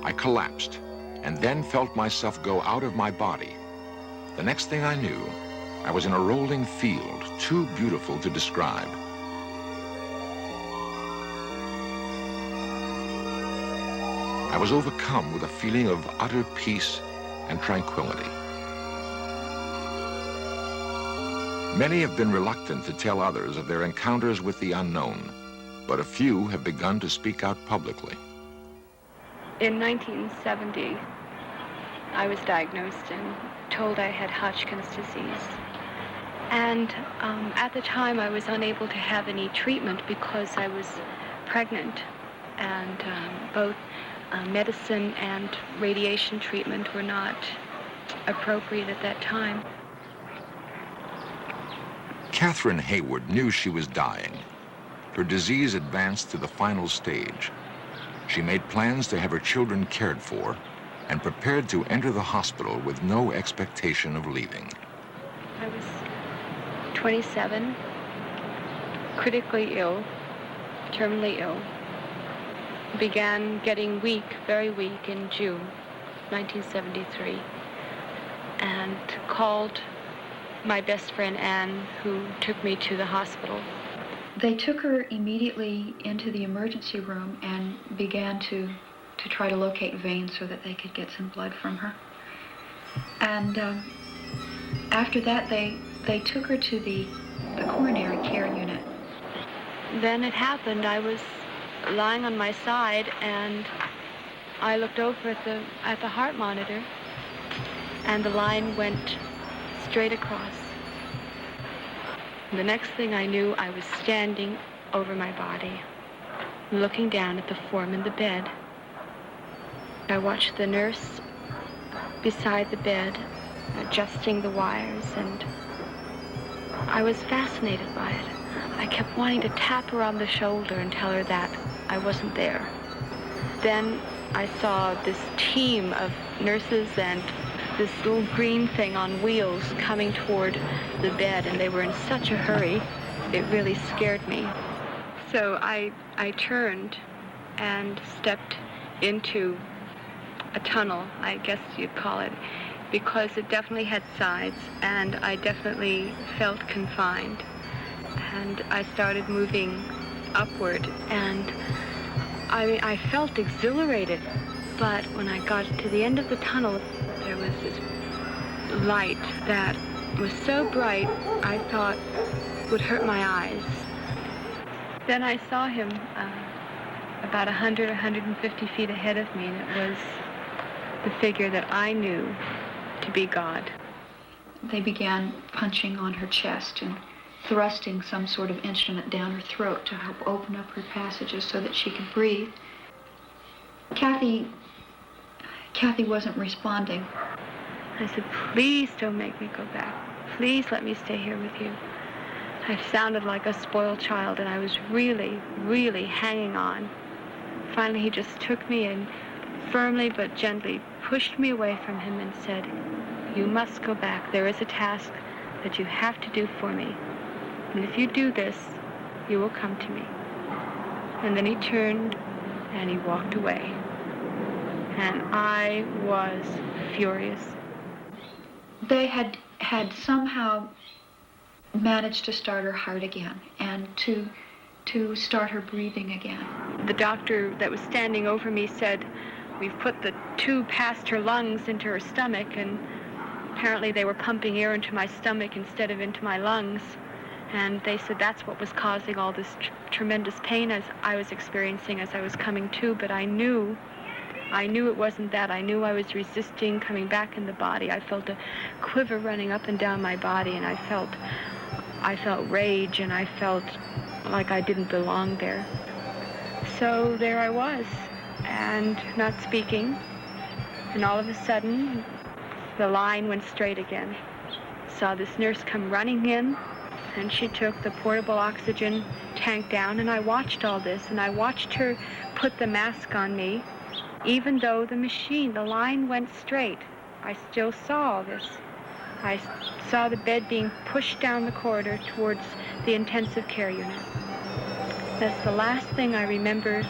I collapsed and then felt myself go out of my body. The next thing I knew, I was in a rolling field, too beautiful to describe. I was overcome with a feeling of utter peace and tranquility. Many have been reluctant to tell others of their encounters with the unknown, but a few have begun to speak out publicly. In 1970, I was diagnosed and told I had Hodgkin's disease. And at the time, I was unable to have any treatment because I was pregnant, and both medicine and radiation treatment were not appropriate at that time. Catherine Hayward knew she was dying. Her disease advanced to the final stage. She made plans to have her children cared for and prepared to enter the hospital with no expectation of leaving. I was 27, critically ill, terminally ill. Began getting weak, very weak, in June 1973, and called my best friend Anne, who took me to the hospital. They took her immediately into the emergency room and began to try to locate veins so that they could get some blood from her. And after that, they took her to the coronary care unit. Then it happened. I was lying on my side, and I looked over at the heart monitor, and the line went straight across. The next thing I knew, I was standing over my body, looking down at the form in the bed. I watched the nurse beside the bed, adjusting the wires, and I was fascinated by it. I kept wanting to tap her on the shoulder and tell her that I wasn't there. Then I saw this team of nurses and this little green thing on wheels coming toward the bed, and they were in such a hurry, it really scared me. So I turned and stepped into a tunnel, I guess you'd call it, because it definitely had sides, and I definitely felt confined. And I started moving upward, and I felt exhilarated, but when I got to the end of the tunnel, there was this light that was so bright I thought would hurt my eyes. Then I saw him about 100, 150 feet ahead of me, and it was the figure that I knew to be God. They began punching on her chest and thrusting some sort of instrument down her throat to help open up her passages so that she could breathe. Kathy wasn't responding. I said, please don't make me go back. Please let me stay here with you. I sounded like a spoiled child, and I was really, really hanging on. Finally, he just took me and firmly but gently pushed me away from him and said, you must go back. There is a task that you have to do for me. And if you do this, you will come to me. And then he turned and he walked away. And I was furious. They had somehow managed to start her heart again and to start her breathing again. The doctor that was standing over me said, we've put the tube past her lungs into her stomach, and apparently they were pumping air into my stomach instead of into my lungs. And they said that's what was causing all this tremendous pain as I was experiencing as I was coming to, but I knew it wasn't that. I knew I was resisting coming back in the body. I felt a quiver running up and down my body, and I felt rage, and I felt like I didn't belong there. So there I was, and not speaking, and all of a sudden, the line went straight again. Saw this nurse come running in, and she took the portable oxygen tank down, and I watched all this, and I watched her put the mask on me. Even though the line went straight, I still saw all this. I saw the bed being pushed down the corridor towards the intensive care unit. That's the last thing I remember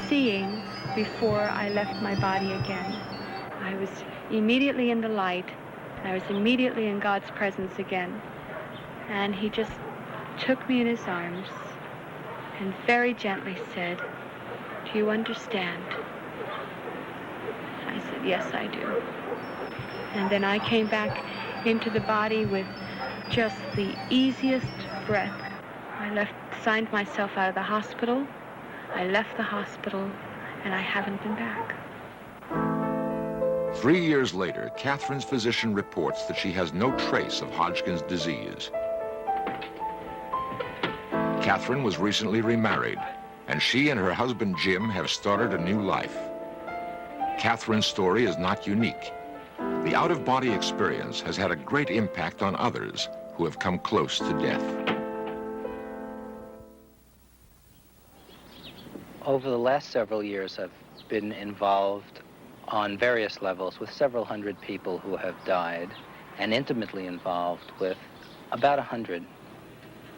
seeing before I left my body again. I was immediately in the light. I was immediately in God's presence again. And he just took me in his arms and very gently said, "Do you understand?" I said, "Yes, I do." And then I came back into the body with just the easiest breath. I signed myself out of the hospital. I left the hospital, and I haven't been back. 3 years later, Catherine's physician reports that she has no trace of Hodgkin's disease. Catherine was recently remarried, and she and her husband Jim have started a new life. Catherine's story is not unique. The out-of-body experience has had a great impact on others who have come close to death. Over the last several years, I've been involved on various levels with several hundred people who have died, and intimately involved with about 100.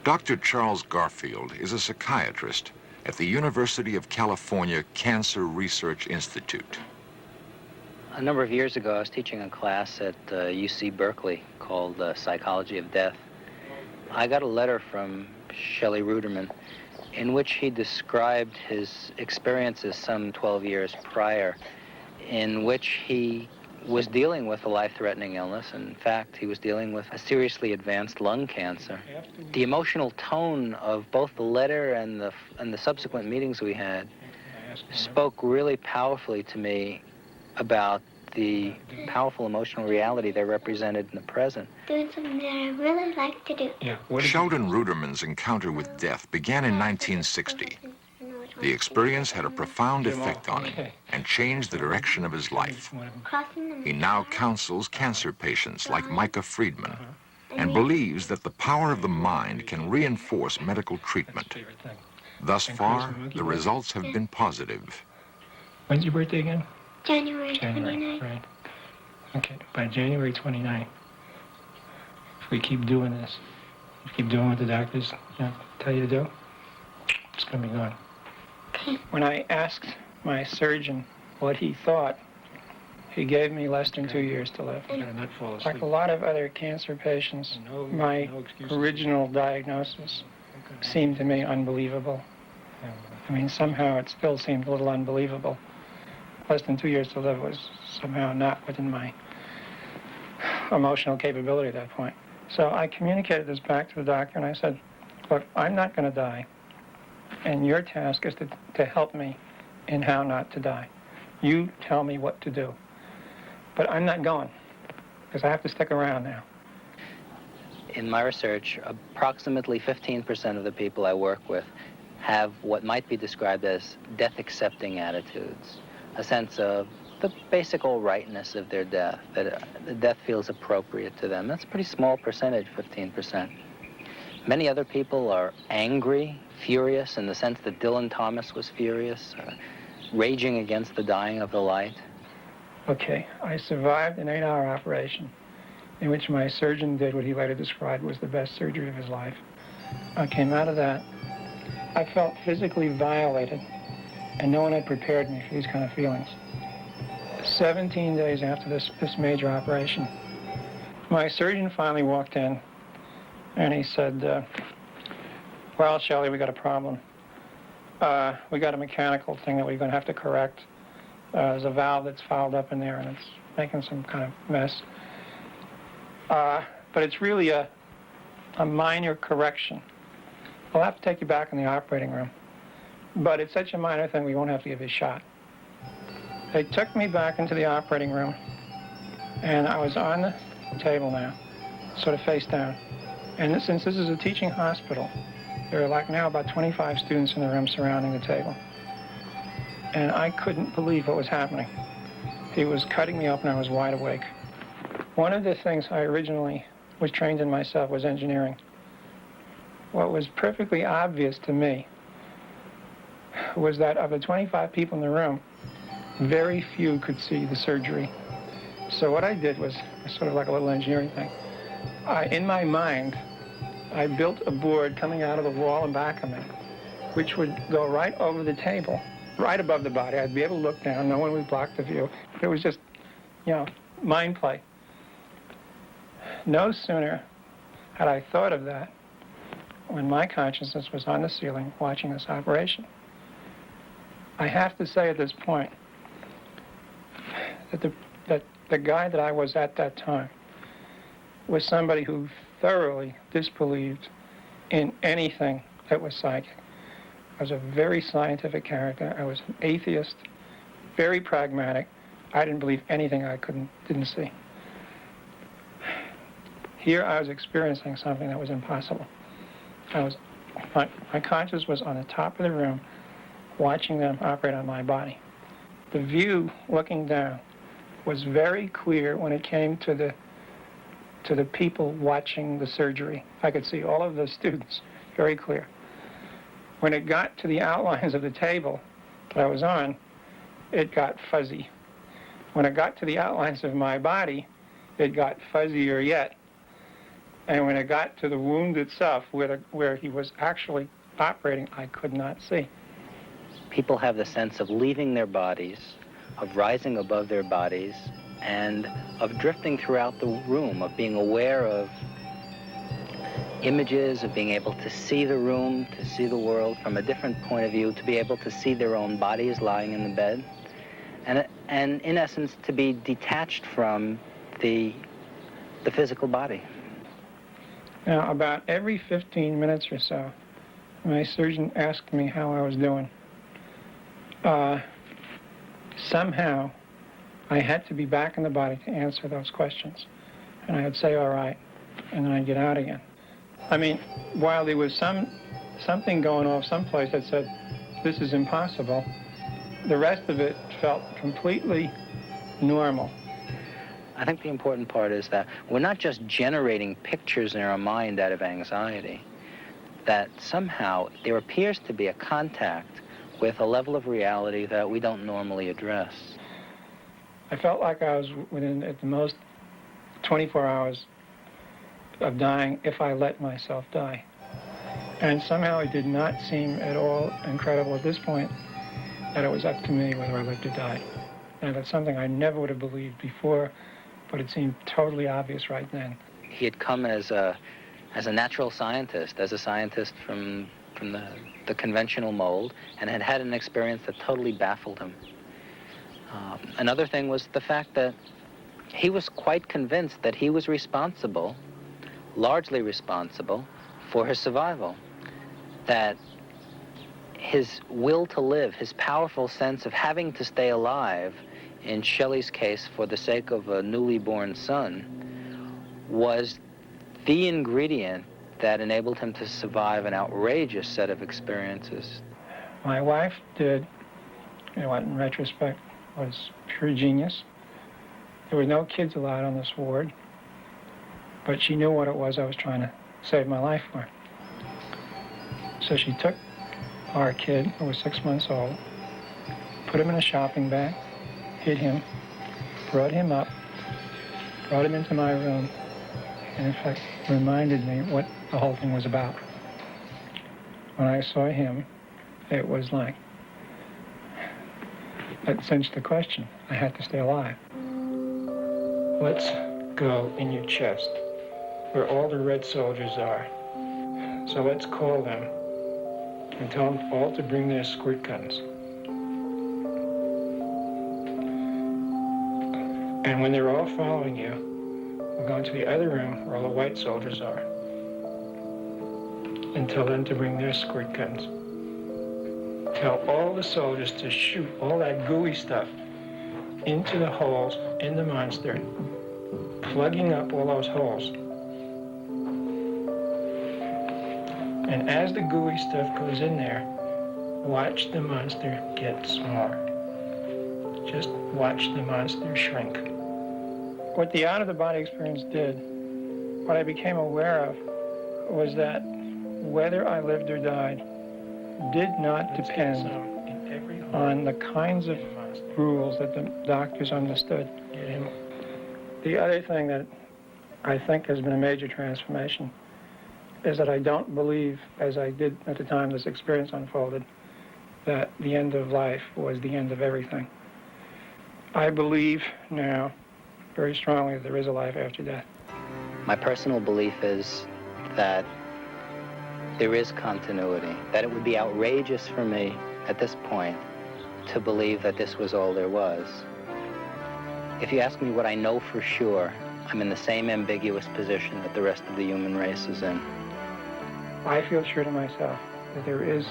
Dr. Charles Garfield is a psychiatrist at the University of California Cancer Research Institute. A number of years ago, I was teaching a class at UC Berkeley called Psychology of Death. I got a letter from Shelley Ruderman in which he described his experiences some 12 years prior, in which he was dealing with a life-threatening illness. In fact, he was dealing with a seriously advanced lung cancer. The emotional tone of both the letter and the subsequent meetings we had spoke really powerfully to me about the powerful emotional reality they represented in the present. Doing something that I really like to do. Sheldon Ruderman's encounter with death began in 1960. The experience had a profound effect on him and changed the direction of his life. He now counsels cancer patients like Micah Friedman and believes that the power of the mind can reinforce medical treatment. Thus far, the results have been positive. When's your birthday again? January 29th. Right. Okay, by January 29th, if we keep doing this, keep doing what the doctors tell you to do, it's going to be gone. Okay. When I asked my surgeon what he thought, he gave me less than 2 years to live. Like a lot of other cancer patients, my original diagnosis seemed to me unbelievable. I mean, somehow it still seemed a little unbelievable. Less than 2 years to live was somehow not within my emotional capability at that point. So I communicated this back to the doctor, and I said, look, I'm not going to die, and your task is to help me in how not to die. You tell me what to do. But I'm not going, because I have to stick around now. In my research, approximately 15% of the people I work with have what might be described as death-accepting attitudes. A sense of the basic all-rightness of their death, that the death feels appropriate to them. That's a pretty small percentage, 15%. Many other people are angry, furious, in the sense that Dylan Thomas was furious, raging against the dying of the light. Okay, I survived an 8-hour operation in which my surgeon did what he later described was the best surgery of his life. I came out of that. I felt physically violated, and no one had prepared me for these kind of feelings. 17 days after this major operation, my surgeon finally walked in, and he said, well, Shelley, we got a problem. We got a mechanical thing that we're going to have to correct. There's a valve that's fouled up in there, and it's making some kind of mess. But it's really a minor correction. We'll have to take you back in the operating room. But it's such a minor thing, we won't have to give you a shot. They took me back into the operating room, and I was on the table now, sort of face down. And since this is a teaching hospital, there are like now about 25 students in the room surrounding the table. And I couldn't believe what was happening. He was cutting me open, I was wide awake. One of the things I originally was trained in myself was engineering. what was perfectly obvious to me was that of the 25 people in the room, very few could see the surgery. So what I did was sort of like a little engineering thing. In my mind, I built a board coming out of the wall in back of me, which would go right over the table, right above the body. I'd be able to look down. No one would block the view. It was just, you know, mind play. No sooner had I thought of that when my consciousness was on the ceiling watching this operation. I have to say at this point that the guy that I was at that time was somebody who thoroughly disbelieved in anything that was psychic. I was a very scientific character. I was an atheist, very pragmatic. I didn't believe anything I didn't see. Here I was experiencing something that was impossible. My consciousness was on the top of the room, watching them operate on my body. The view looking down was very clear when it came to the people watching the surgery. I could see all of the students very clear. When it got to the outlines of the table that I was on, it got fuzzy. When it got to the outlines of my body, it got fuzzier yet. And when it got to the wound itself, where he was actually operating, I could not see. People have the sense of leaving their bodies, of rising above their bodies, and of drifting throughout the room, of being aware of images, of being able to see the room, to see the world from a different point of view, to be able to see their own bodies lying in the bed, and in essence, to be detached from the physical body. Now, about every 15 minutes or so, my surgeon asked me how I was doing. Somehow, I had to be back in the body to answer those questions. And I would say, all right, and then I'd get out again. I mean, while there was something going off someplace that said, this is impossible, the rest of it felt completely normal. I think the important part is that we're not just generating pictures in our mind out of anxiety, that somehow there appears to be a contact with a level of reality that we don't normally address. I felt like I was within, at the most, 24 hours of dying if I let myself die. And somehow it did not seem at all incredible at this point that it was up to me whether I lived or died. And that's something I never would have believed before, but it seemed totally obvious right then. He had come as a natural scientist, as a scientist from the conventional mold, and had had an experience that totally baffled him. Another thing was the fact that he was quite convinced that he was responsible, largely responsible, for her survival. That his will to live, his powerful sense of having to stay alive, in Shelley's case for the sake of a newly born son, was the ingredient that enabled him to survive an outrageous set of experiences. My wife did, you know what, in retrospect, was pure genius. There were no kids allowed on this ward, but she knew what it was I was trying to save my life for. So she took our kid, who was 6 months old, put him in a shopping bag, hid him, brought him up, brought him into my room, and in fact reminded me what the whole thing was about. When I saw him, it was like, that cinched the question. I had to stay alive. Let's go in your chest, where all the red soldiers are. So let's call them and tell them all to bring their squirt guns. And when they're all following you, we'll go into the other room where all the white soldiers are and tell them to bring their squirt guns. Tell all the soldiers to shoot all that gooey stuff into the holes in the monster, plugging up all those holes. And as the gooey stuff goes in there, watch the monster get smaller. Just watch the monster shrink. What the out-of-the-body experience did, what I became aware of, was that whether I lived or died did not depend on the kinds of rules that the doctors understood. The other thing that I think has been a major transformation is that I don't believe, as I did at the time this experience unfolded, that the end of life was the end of everything. I believe now very strongly that there is a life after death. My personal belief is that there is continuity, that it would be outrageous for me at this point to believe that this was all there was. If you ask me what I know for sure, I'm in the same ambiguous position that the rest of the human race is in. I feel sure to myself that there is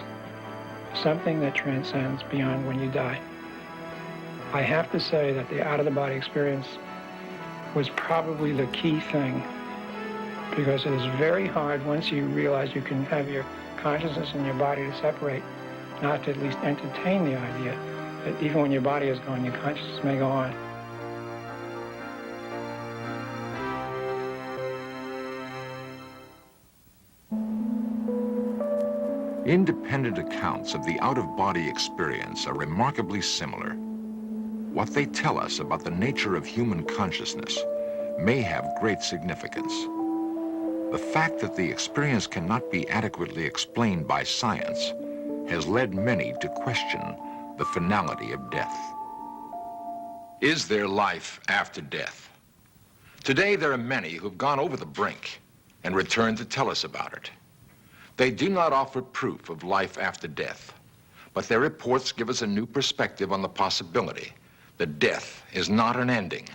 something that transcends beyond when you die. I have to say that the out-of-the-body experience was probably the key thing, because it is very hard once you realize you can have your consciousness and your body to separate, not to at least entertain the idea that even when your body is gone, your consciousness may go on. Independent accounts of the out-of-body experience are remarkably similar. What they tell us about the nature of human consciousness may have great significance. The fact that the experience cannot be adequately explained by science has led many to question the finality of death. Is there life after death? Today, there are many who've gone over the brink and returned to tell us about it. They do not offer proof of life after death, but their reports give us a new perspective on the possibility that death is not an ending,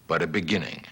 but a beginning.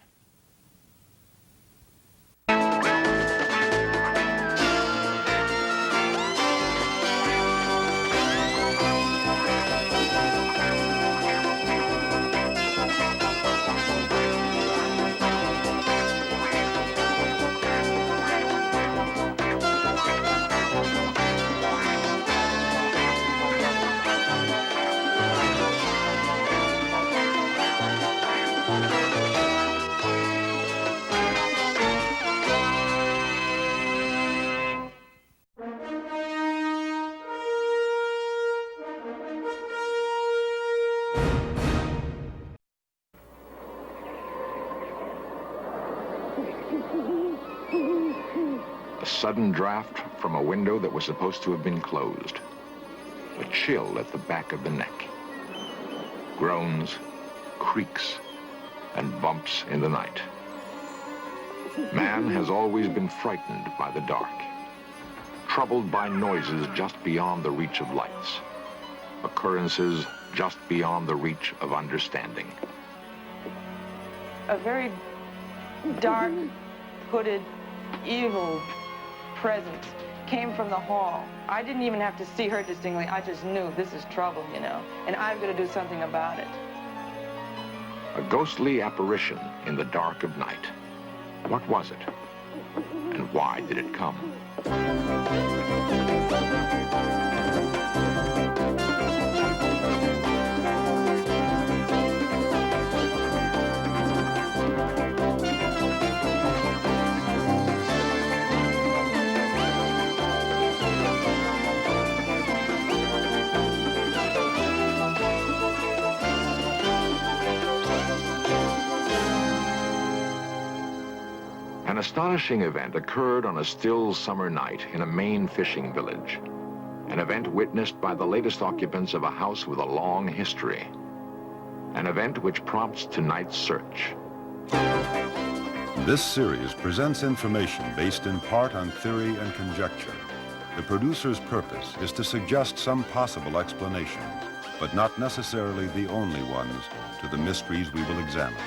A sudden draft from a window that was supposed to have been closed. A chill at the back of the neck. Groans, creaks, and bumps in the night. Man has always been frightened by the dark, troubled by noises just beyond the reach of lights, occurrences just beyond the reach of understanding. A very dark, hooded, evil presence came from the hall. I didn't even have to see her distinctly. I just knew this is trouble, you know, and I'm going to do something about it. A ghostly apparition in the dark of night. What was it? And why did it come? An astonishing event occurred on a still summer night in a Maine fishing village. An event witnessed by the latest occupants of a house with a long history. An event which prompts tonight's search. This series presents information based in part on theory and conjecture. The producer's purpose is to suggest some possible explanations, but not necessarily the only ones, to the mysteries we will examine.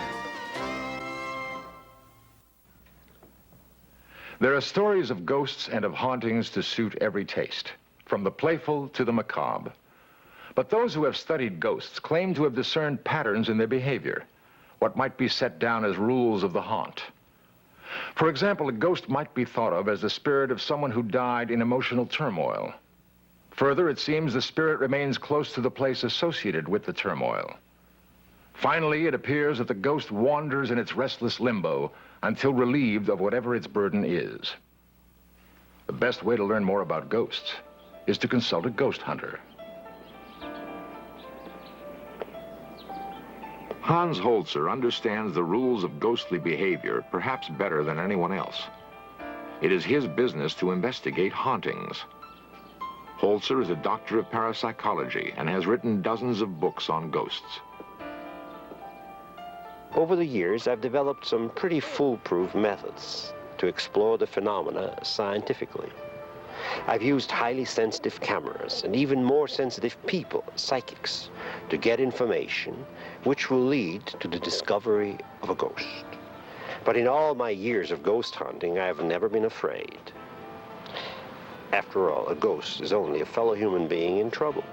There are stories of ghosts and of hauntings to suit every taste, from the playful to the macabre. But those who have studied ghosts claim to have discerned patterns in their behavior, what might be set down as rules of the haunt. For example, a ghost might be thought of as the spirit of someone who died in emotional turmoil. Further, it seems the spirit remains close to the place associated with the turmoil. Finally, it appears that the ghost wanders in its restless limbo until relieved of whatever its burden is. The best way to learn more about ghosts is to consult a ghost hunter. Hans Holzer understands the rules of ghostly behavior perhaps better than anyone else. It is his business to investigate hauntings. Holzer is a doctor of parapsychology and has written dozens of books on ghosts. Over the years, I've developed some pretty foolproof methods to explore the phenomena scientifically. I've used highly sensitive cameras and even more sensitive people, psychics, to get information which will lead to the discovery of a ghost. But in all my years of ghost hunting, I have never been afraid. After all, a ghost is only a fellow human being in trouble.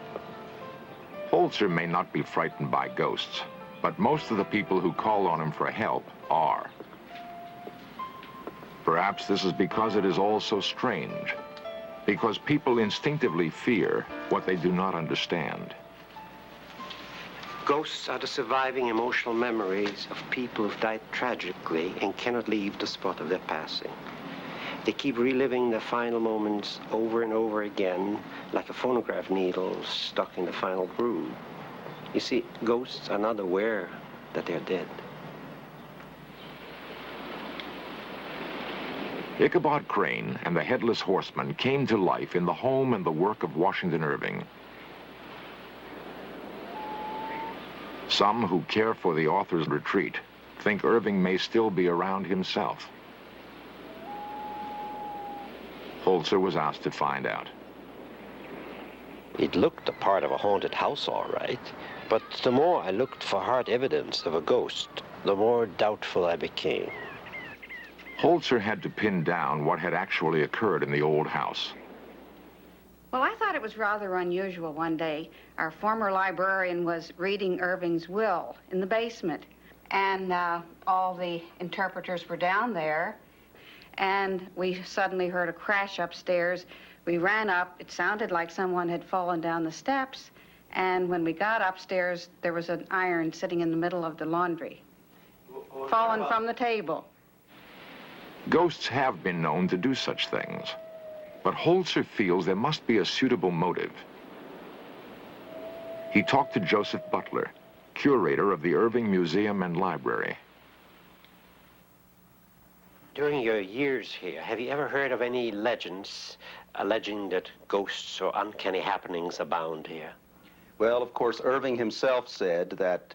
Holzer may not be frightened by ghosts, but most of the people who call on him for help are. Perhaps this is because it is all so strange, because people instinctively fear what they do not understand. Ghosts are the surviving emotional memories of people who've died tragically and cannot leave the spot of their passing. They keep reliving their final moments over and over again, like a phonograph needle stuck in the final groove. You see, ghosts are not aware that they're dead. Ichabod Crane and the Headless Horseman came to life in the home and the work of Washington Irving. Some who care for the author's retreat think Irving may still be around himself. Holzer was asked to find out. It looked the part of a haunted house, all right, but the more I looked for hard evidence of a ghost, the more doubtful I became. Holzer had to pin down what had actually occurred in the old house. Well, I thought it was rather unusual one day. Our former librarian was reading Irving's will in the basement, and all the interpreters were down there, and we suddenly heard a crash upstairs. We ran up. It sounded like someone had fallen down the steps, and when we got upstairs, there was an iron sitting in the middle of the laundry, fallen from the table. Ghosts have been known to do such things, but Holzer feels there must be a suitable motive. He talked to Joseph Butler, curator of the Irving Museum and Library. During your years here, have you ever heard of any legends alleging that ghosts or uncanny happenings abound here? Well, of course, Irving himself said that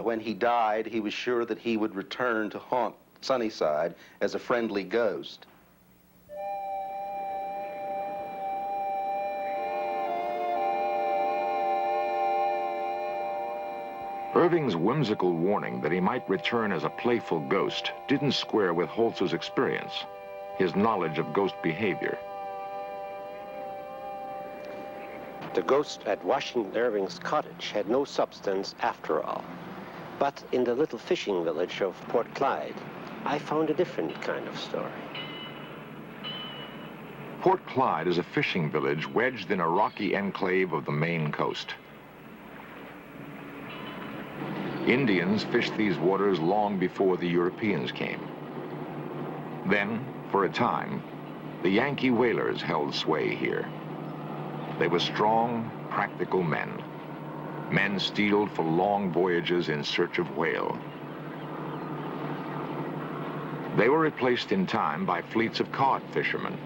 when he died, he was sure that he would return to haunt Sunnyside as a friendly ghost. Irving's whimsical warning that he might return as a playful ghost didn't square with Holzer's experience, his knowledge of ghost behavior. The ghost at Washington Irving's cottage had no substance after all. But in the little fishing village of Port Clyde, I found a different kind of story. Port Clyde is a fishing village wedged in a rocky enclave of the Maine coast. Indians fished these waters long before the Europeans came. Then, for a time, the Yankee whalers held sway here. They were strong, practical men steeled for long voyages in search of whale. They were replaced in time by fleets of cod fishermen,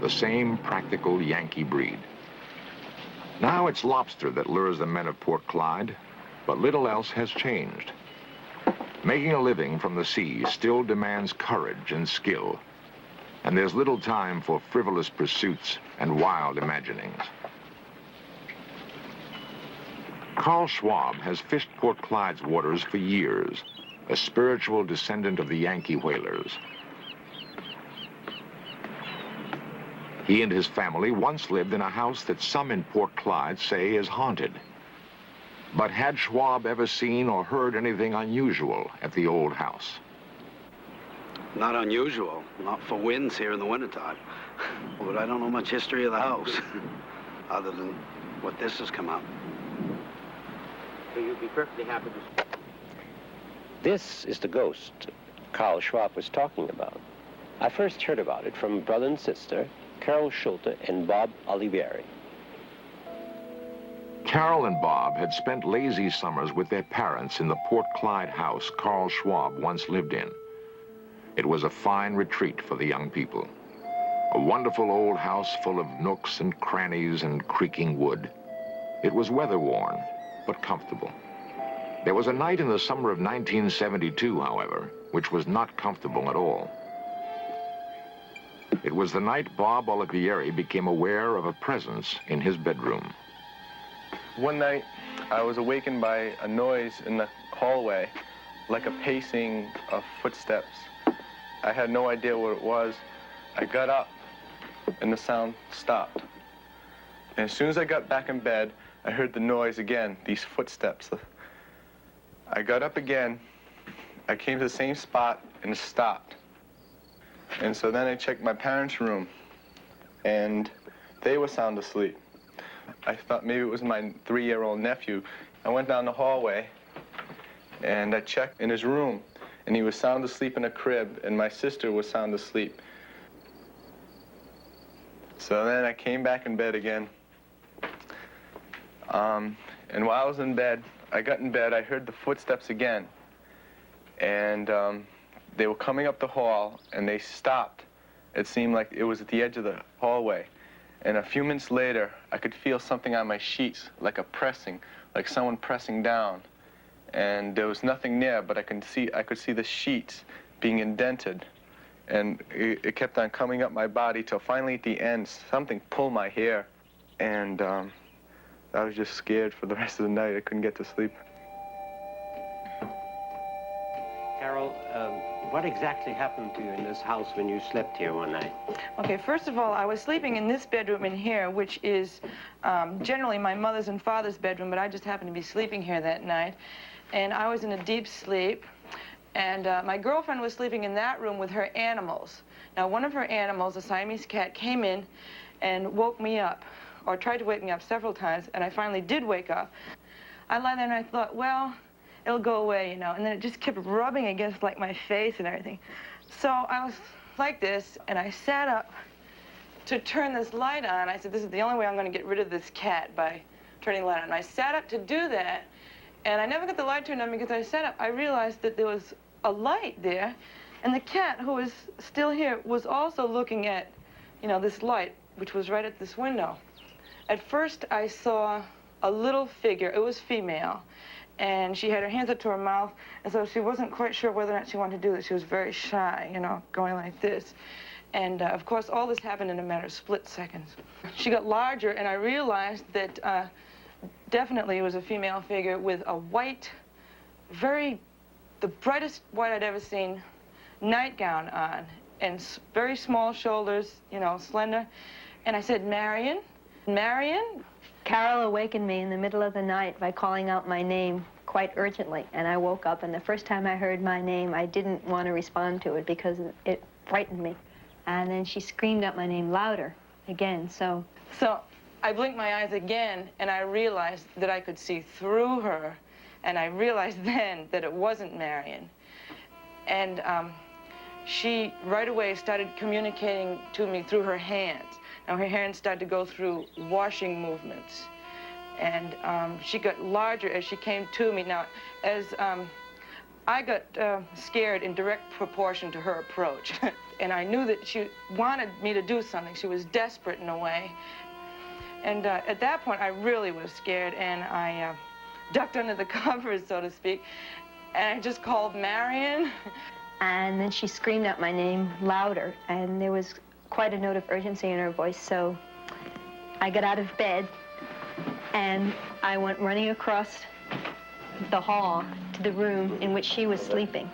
the same practical Yankee breed. Now it's lobster that lures the men of Port Clyde, but little else has changed. Making a living from the sea still demands courage and skill, and there's little time for frivolous pursuits and wild imaginings. Carl Schwab has fished Port Clyde's waters for years, a spiritual descendant of the Yankee whalers. He and his family once lived in a house that some in Port Clyde say is haunted. But had Schwab ever seen or heard anything unusual at the old house? Not unusual, not for winds here in the wintertime. But I don't know much history of the house, other than what this has come up. So you'd be perfectly happy to... This is the ghost Carl Schwab was talking about. I first heard about it from a brother and sister Carol Schulte and Bob Olivieri. Carol and Bob had spent lazy summers with their parents in the Port Clyde house Carl Schwab once lived in. It was a fine retreat for the young people. A wonderful old house full of nooks and crannies and creaking wood. It was weather-worn, but comfortable. There was a night in the summer of 1972, however, which was not comfortable at all. It was the night Bob Olivieri became aware of a presence in his bedroom. One night, I was awakened by a noise in the hallway, like a pacing of footsteps. I had no idea what it was. I got up, and the sound stopped. And as soon as I got back in bed, I heard the noise again, these footsteps. I got up again, I came to the same spot, and it stopped. And so then I checked my parents' room, and they were sound asleep. I thought maybe it was my 3-year-old nephew. I went down the hallway, and I checked in his room, and he was sound asleep in a crib, and my sister was sound asleep. So then I came back in bed again. And while I was in bed, I got in bed, I heard the footsteps again. And they were coming up the hall, and they stopped. It seemed like it was at the edge of the hallway. And a few minutes later, I could feel something on my sheets, like a pressing, like someone pressing down. And there was nothing near, but I could see the sheets being indented. And it kept on coming up my body till finally at the end, something pulled my hair. And I was just scared for the rest of the night. I couldn't get to sleep. Carol, what exactly happened to you in this house when you slept here one night? Okay, first of all, I was sleeping in this bedroom in here, which is generally my mother's and father's bedroom, but I just happened to be sleeping here that night. And I was in a deep sleep. And my girlfriend was sleeping in that room with her animals. Now, one of her animals, a Siamese cat, came in and woke me up, or tried to wake me up several times, and I finally did wake up. I lay there and I thought, well, it'll go away, you know, and then it just kept rubbing against, like, my face and everything. So I was like this, and I sat up to turn this light on. I said, this is the only way I'm going to get rid of this cat, by turning the light on. And I sat up to do that, and I never got the light turned on because I sat up. I realized that there was a light there, and the cat, who was still here, was also looking at, you know, this light, which was right at this window. At first, I saw a little figure. It was female, and she had her hands up to her mouth, and so she wasn't quite sure whether or not she wanted to do this. She was very shy, you know, going like this. And, of course, all this happened in a matter of split seconds. She got larger, and I realized that definitely it was a female figure with a white, the brightest white I'd ever seen, nightgown on, and very small shoulders, you know, slender. And I said, Marion? Marion? Carol awakened me in the middle of the night by calling out my name quite urgently, and I woke up, and the first time I heard my name, I didn't want to respond to it because it frightened me. And then she screamed out my name louder again, so I blinked my eyes again, and I realized that I could see through her, and I realized then that it wasn't Marion. And she right away started communicating to me through her hands. Now, her hands started to go through washing movements. And she got larger as she came to me. Now, as I got scared in direct proportion to her approach. And I knew that she wanted me to do something. She was desperate in a way. And at that point, I really was scared, and I ducked under the covers, so to speak, and I just called Marion. And then she screamed out my name louder, and there was quite a note of urgency in her voice, so I got out of bed, and I went running across the hall to the room in which she was sleeping.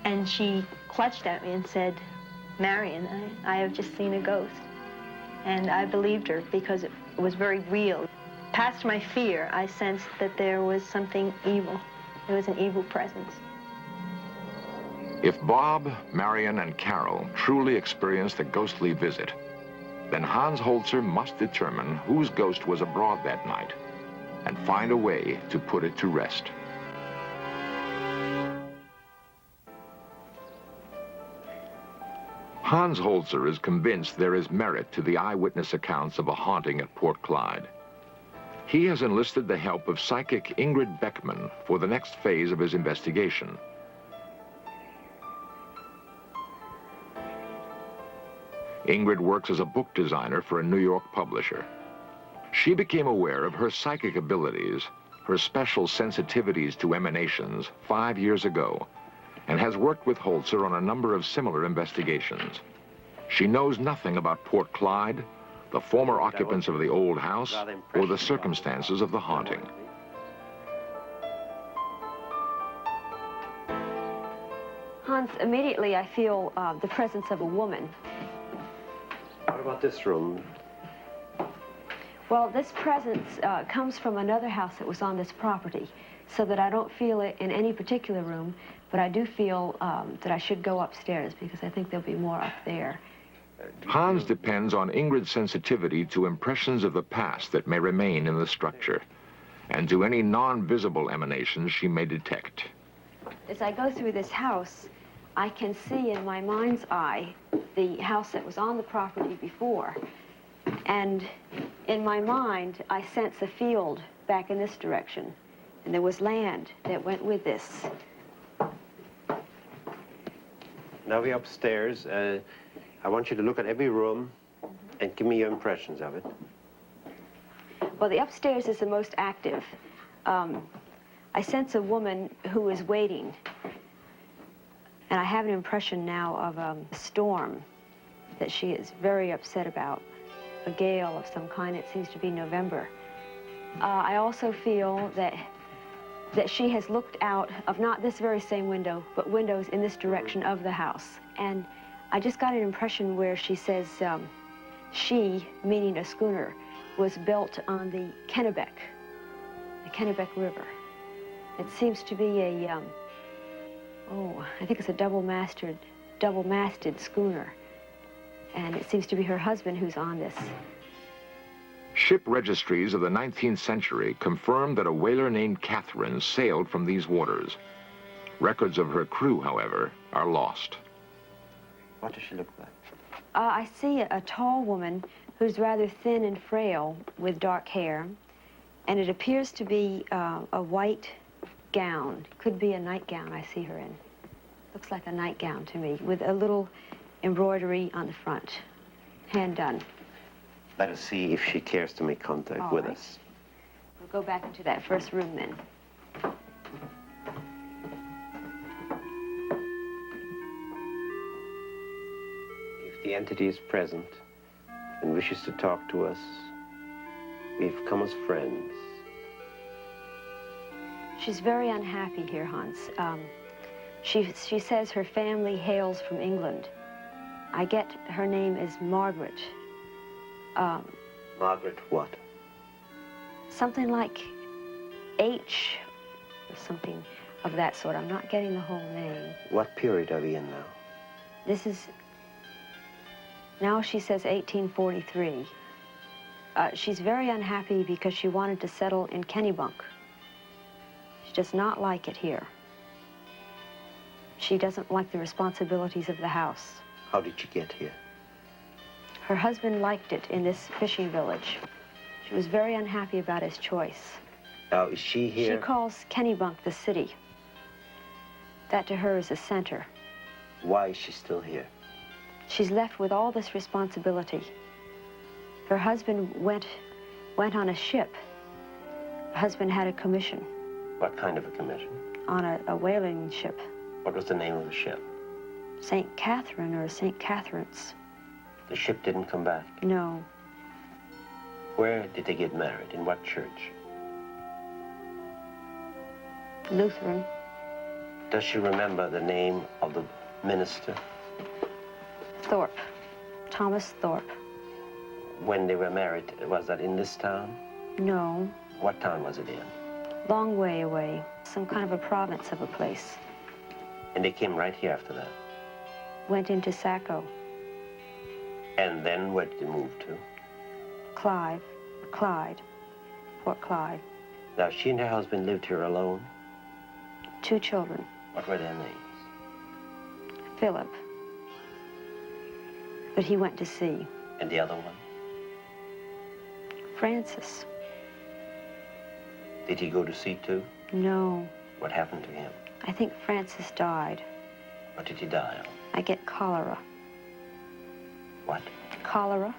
And she clutched at me and said, Marion, I have just seen a ghost. And I believed her because it was very real. Past my fear, I sensed that there was something evil. There was an evil presence. If Bob, Marion, and Carol truly experienced a ghostly visit, then Hans Holzer must determine whose ghost was abroad that night and find a way to put it to rest. Hans Holzer is convinced there is merit to the eyewitness accounts of a haunting at Port Clyde. He has enlisted the help of psychic Ingrid Beckman for the next phase of his investigation. Ingrid works as a book designer for a New York publisher. She became aware of her psychic abilities, her special sensitivities to emanations 5 years ago, and has worked with Holzer on a number of similar investigations. She knows nothing about Port Clyde, the former occupants of the old house, or the circumstances of the haunting. Hans, immediately I feel the presence of a woman. What about this room? Well, this presence comes from another house that was on this property, so that I don't feel it in any particular room, but I do feel that I should go upstairs because I think there'll be more up there. Hans depends on Ingrid's sensitivity to impressions of the past that may remain in the structure, and to any non-visible emanations she may detect. As I go through this house, I can see in my mind's eye the house that was on the property before. And in my mind, I sense a field back in this direction. And there was land that went with this. Now we're upstairs. I want you to look at every room and give me your impressions of it. Well, the upstairs is the most active. I sense a woman who is waiting. And I have an impression now of a storm that she is very upset about. A gale of some kind. It seems to be November. I also feel that she has looked out of not this very same window, but windows in this direction of the house. And I just got an impression where she says she, meaning a schooner, was built on the Kennebec River. It seems to be a, I think it's a double-masted schooner. And it seems to be her husband who's on this. Ship registries of the 19th century confirm that a whaler named Catherine sailed from these waters. Records of her crew, however, are lost. What does she look like? I see a tall woman who's rather thin and frail with dark hair, and it appears to be a white gown. Could be a nightgown I see her in. Looks like a nightgown to me, with a little embroidery on the front, hand done. Let us see if she cares to make contact with us. We'll go back into that first room then. If the entity is present and wishes to talk to us, we've come as friends. She's very unhappy here, Hans. She says her family hails from England. I get her name is Margaret. Margaret what? Something like H, or something of that sort. I'm not getting the whole name. What period are we in now? This is, now she says 1843. She's very unhappy because she wanted to settle in Kennebunk. She does not like it here. She doesn't like the responsibilities of the house. How did she get here? Her husband liked it in this fishing village. She was very unhappy about his choice. Now, is she here? She calls Kennebunk the city. That to her is a center. Why is she still here? She's left with all this responsibility. Her husband went on a ship. Her husband had a commission. What kind of a commission? On a whaling ship. What was the name of the ship? St. Catherine or St. Catherine's. The ship didn't come back? No. Where did they get married? In what church? Lutheran. Does she remember the name of the minister? Thorpe. Thomas Thorpe. When they were married, was that in this town? No. What town was it in? Long way away. Some kind of a province of a place. And they came right here after that? Went into Saco. And then where did they move to? Clyde. Port Clyde. Now, she and her husband lived here alone? 2 children. What were their names? Philip. but he went to sea. And the other one? Francis. Did he go to sea too? No. What happened to him? I think Francis died. What did he die of? I get cholera. What? Cholera.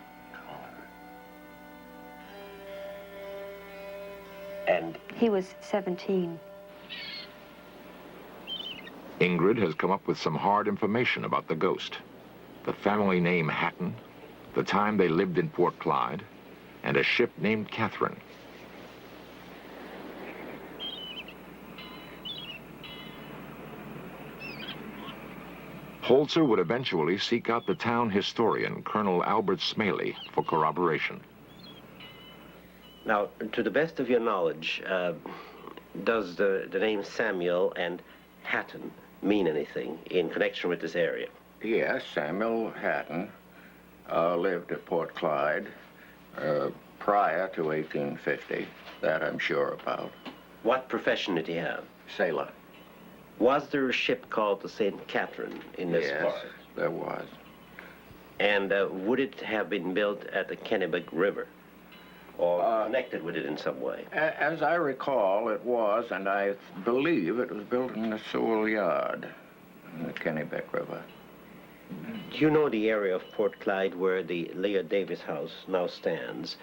And he was 17. Ingrid has come up with some hard information about the ghost. The family name Hatton, the time they lived in Port Clyde, and a ship named Catherine. Holzer would eventually seek out the town historian, Colonel Albert Smaley, for corroboration. now, to the best of your knowledge, does the name Samuel and Hatton mean anything in connection with this area? Yes, Samuel Hatton lived at Port Clyde prior to 1850. That I'm sure about. What profession did he have? Sailor. Was there a ship called the St. Catherine in this Yes, part? there was. And would it have been built at the Kennebec River or connected with it in some way? As I recall, it was, and I believe it was built in the Sewell Yard in the Kennebec River. Do you know the area of Port Clyde where the Leah Davis house now stands?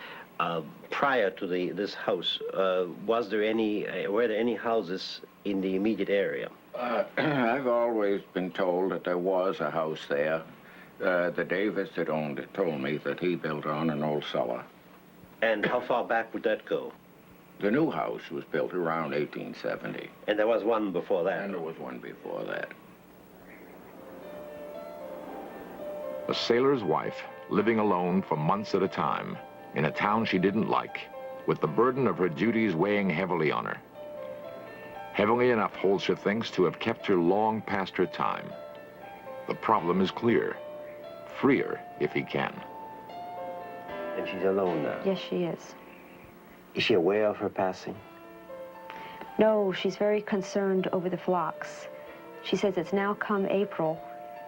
Prior to this house, were there any houses in the immediate area? I've always been told that there was a house there. The Davis that owned it told me that he built on an old cellar. And how far back would that go? The new house was built around 1870. And there was one before that? And there was one before that. A sailor's wife, living alone for months at a time, in a town she didn't like, with the burden of her duties weighing heavily on her. Heavily enough, Holzer thinks, to have kept her long past her time. The problem is clear. Freer, if he can. And she's alone now? Yes, she is. Is she aware of her passing? No, she's very concerned over the flocks. She says it's now come April,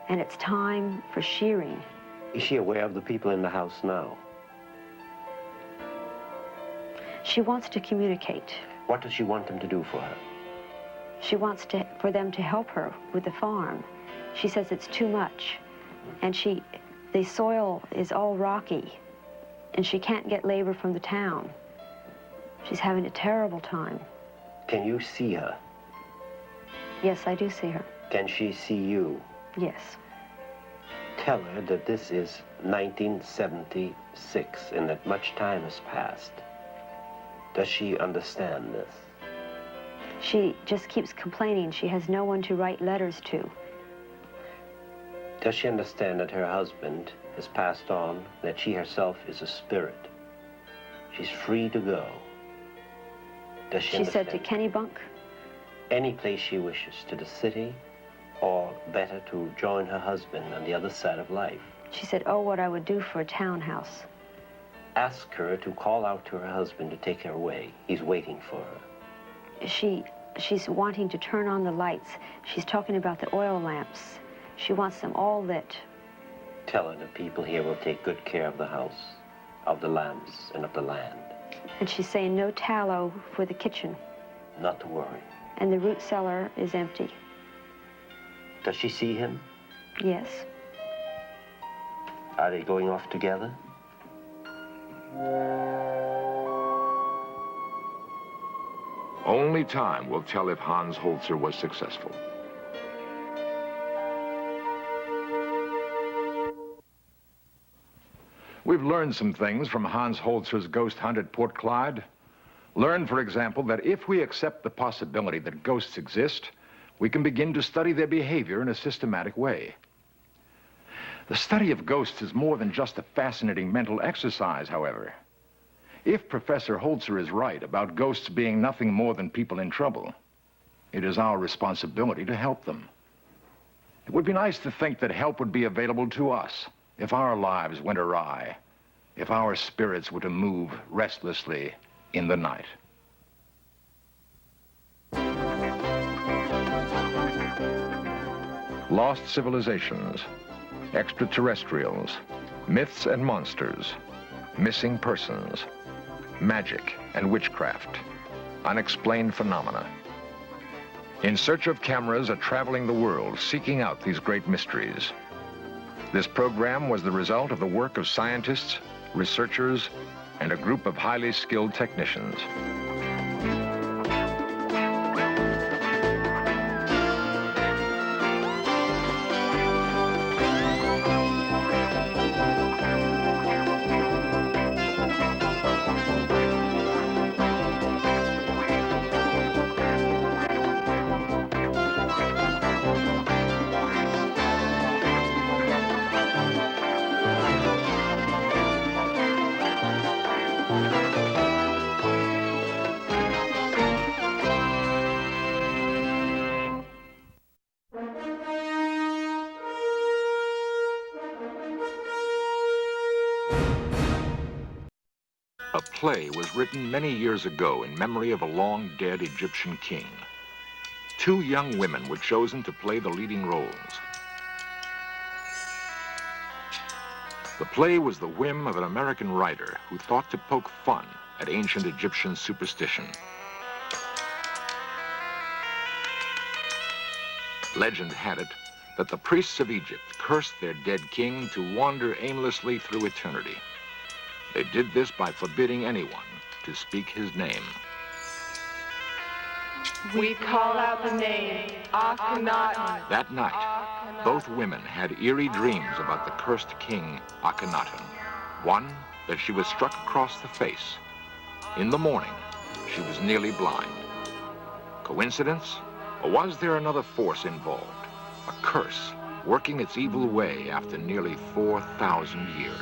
and it's time for shearing. Is she aware of the people in the house now? She wants to communicate. What does she want them to do for her? She wants for them to help her with the farm. She says it's too much, and the soil is all rocky, and she can't get labor from the town. She's having a terrible time. Can you see her? Yes, I do see her. Can she see you? Yes. Tell her that this is 1976 and that much time has passed. Does she understand this? She just keeps complaining she has no one to write letters to. Does she understand that her husband has passed on, that she herself is a spirit? She's free to go. Does she understand? Said to Kennebunk? Any place she wishes, to the city, or better to join her husband on the other side of life. She said, oh, what I would do for a townhouse. Ask her to call out to her husband to take her away. He's waiting for her. She's wanting to turn on the lights. She's talking about the oil lamps. She wants them all lit. Tell her the people here will take good care of the house, of the lamps, and of the land. And she's saying no tallow for the kitchen. Not to worry. And the root cellar is empty. Does she see him? Yes. Are they going off together? Only time will tell if Hans Holzer was successful. We've learned some things from Hans Holzer's ghost hunt at Port Clyde. Learned, for example, that if we accept the possibility that ghosts exist, we can begin to study their behavior in a systematic way. The study of ghosts is more than just a fascinating mental exercise, however. If Professor Holzer is right about ghosts being nothing more than people in trouble, it is our responsibility to help them. It would be nice to think that help would be available to us if our lives went awry, if our spirits were to move restlessly in the night. Lost civilizations, extraterrestrials, Myths and monsters, missing persons, magic and witchcraft, unexplained phenomena. In Search of cameras are traveling the world, seeking out these great mysteries. This program was the result of the work of scientists, researchers, and a group of highly skilled technicians. A play was written many years ago in memory of a long-dead Egyptian king. Two young women were chosen to play the leading roles. The play was the whim of an American writer who thought to poke fun at ancient Egyptian superstition. Legend had it that the priests of Egypt cursed their dead king to wander aimlessly through eternity. They did this by forbidding anyone to speak his name. We call out the name, Akhenaten. That night, both women had eerie dreams about the cursed king, Akhenaten. One, that she was struck across the face. In the morning, she was nearly blind. Coincidence? Or was there another force involved? A curse working its evil way after nearly 4,000 years.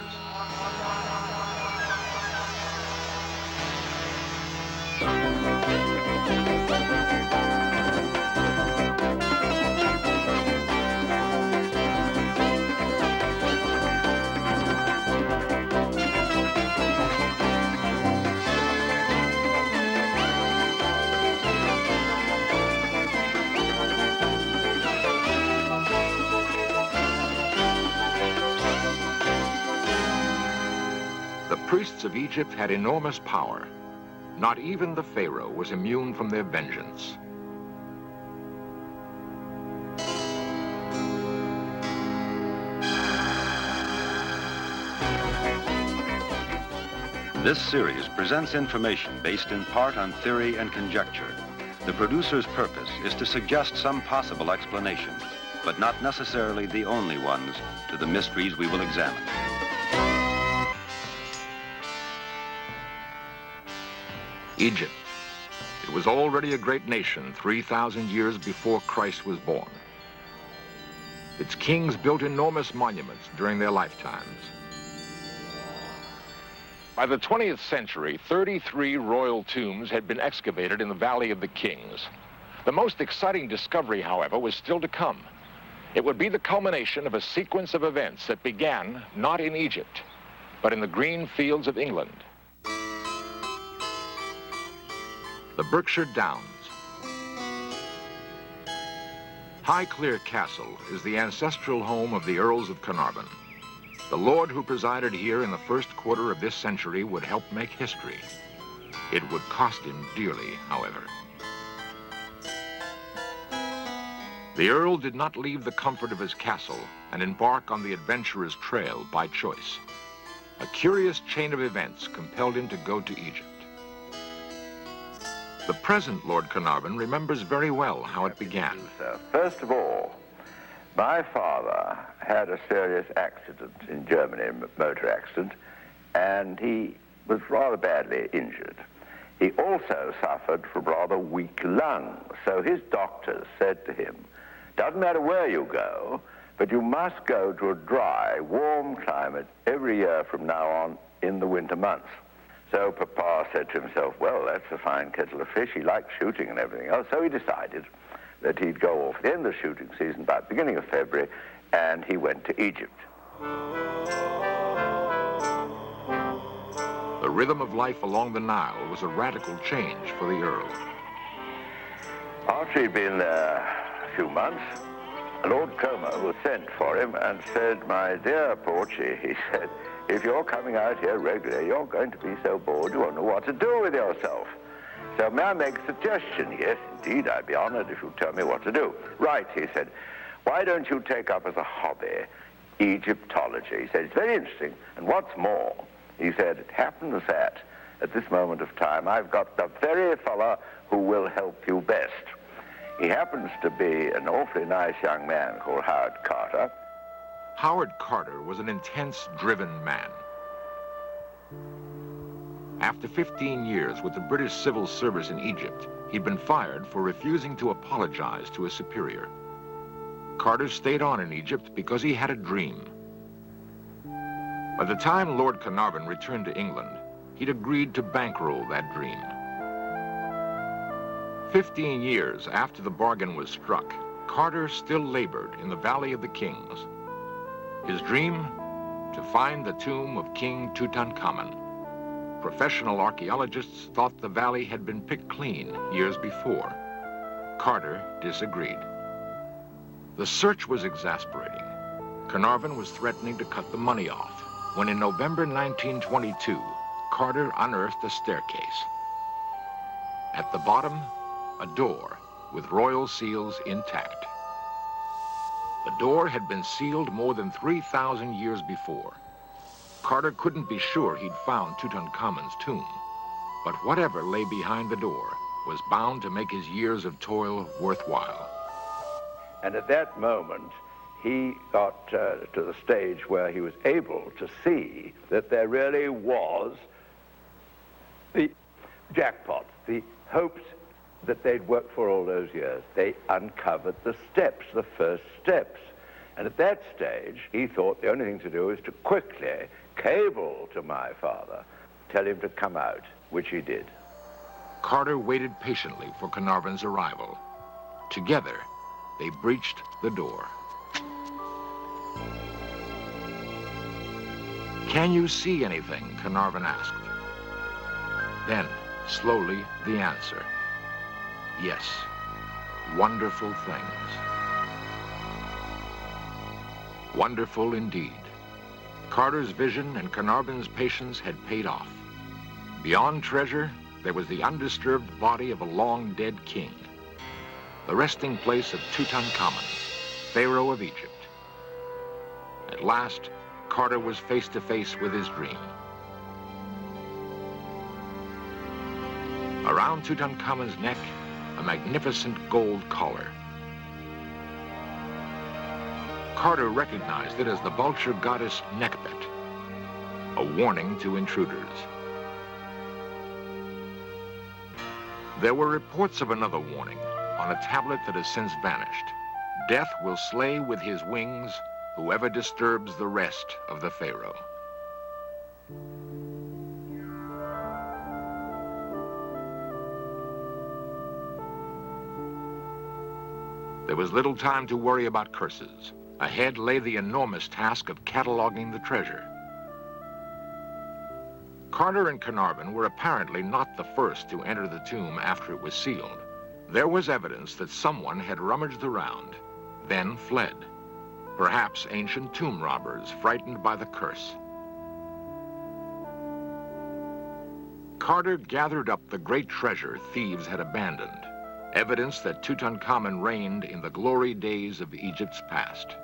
The priests of Egypt had enormous power. Not even the Pharaoh was immune from their vengeance. This series presents information based in part on theory and conjecture. The producer's purpose is to suggest some possible explanations, but not necessarily the only ones, to the mysteries we will examine. Egypt. It was already a great nation 3,000 years before Christ was born. Its kings built enormous monuments during their lifetimes. By the 20th century, 33 royal tombs had been excavated in the Valley of the Kings. The most exciting discovery, however, was still to come. It would be the culmination of a sequence of events that began not in Egypt, but in the green fields of England. The Berkshire Downs. Highclere Castle is the ancestral home of the Earls of Carnarvon. The lord who presided here in the first quarter of this century would help make history. It would cost him dearly, however. The Earl did not leave the comfort of his castle and embark on the adventurer's trail by choice. A curious chain of events compelled him to go to Egypt. The present Lord Carnarvon remembers very well how it began. First of all, my father had a serious accident in Germany, a motor accident, and he was rather badly injured. He also suffered from rather weak lungs, so his doctors said to him, doesn't matter where you go, but you must go to a dry, warm climate every year from now on in the winter months. So Papa said to himself, well, that's a fine kettle of fish. He liked shooting and everything else. So he decided that he'd go off at the end of the shooting season, about the beginning of February, and he went to Egypt. The rhythm of life along the Nile was a radical change for the Earl. After he'd been there a few months, Lord Cromer was sent for him and said, "My dear Porchy," he said, "if you're coming out here regularly, you're going to be so bored you won't know what to do with yourself. So may I make a suggestion?" "Yes, indeed, I'd be honored if you'd tell me what to do." "Right," he said, "why don't you take up as a hobby Egyptology?" He said, "It's very interesting, and what's more," he said, "it happens that at this moment of time I've got the very fella who will help you best. He happens to be an awfully nice young man called Howard Carter." Howard Carter was an intense, driven man. After 15 years with the British Civil Service in Egypt, he'd been fired for refusing to apologize to a superior. Carter stayed on in Egypt because he had a dream. By the time Lord Carnarvon returned to England, he'd agreed to bankroll that dream. 15 years after the bargain was struck, Carter still labored in the Valley of the Kings. His dream? To find the tomb of King Tutankhamun. Professional archaeologists thought the valley had been picked clean years before. Carter disagreed. The search was exasperating. Carnarvon was threatening to cut the money off, when in November 1922, Carter unearthed a staircase. At the bottom, a door with royal seals intact. The door had been sealed more than 3,000 years before. Carter couldn't be sure he'd found Tutankhamun's tomb, but whatever lay behind the door was bound to make his years of toil worthwhile. And at that moment, he got to the stage where he was able to see that there really was the jackpot, the hopes that they'd worked for all those years. They uncovered the steps, the first steps. And at that stage, he thought the only thing to do was to quickly cable to my father, tell him to come out, which he did. Carter waited patiently for Carnarvon's arrival. Together, they breached the door. "Can you see anything?" Carnarvon asked. Then, slowly, the answer. Yes, wonderful things. Wonderful indeed. Carter's vision and Carnarvon's patience had paid off. Beyond treasure, there was the undisturbed body of a long-dead king, the resting place of Tutankhamun, Pharaoh of Egypt. At last, Carter was face to face with his dream. Around Tutankhamun's neck, a magnificent gold collar. Carter recognized it as the vulture goddess Nekhbet, a warning to intruders. There were reports of another warning on a tablet that has since vanished. Death will slay with his wings whoever disturbs the rest of the Pharaoh. There was little time to worry about curses. Ahead lay the enormous task of cataloging the treasure. Carter and Carnarvon were apparently not the first to enter the tomb after it was sealed. There was evidence that someone had rummaged around, then fled. Perhaps ancient tomb robbers frightened by the curse. Carter gathered up the great treasure thieves had abandoned, evidence that Tutankhamun reigned in the glory days of Egypt's past.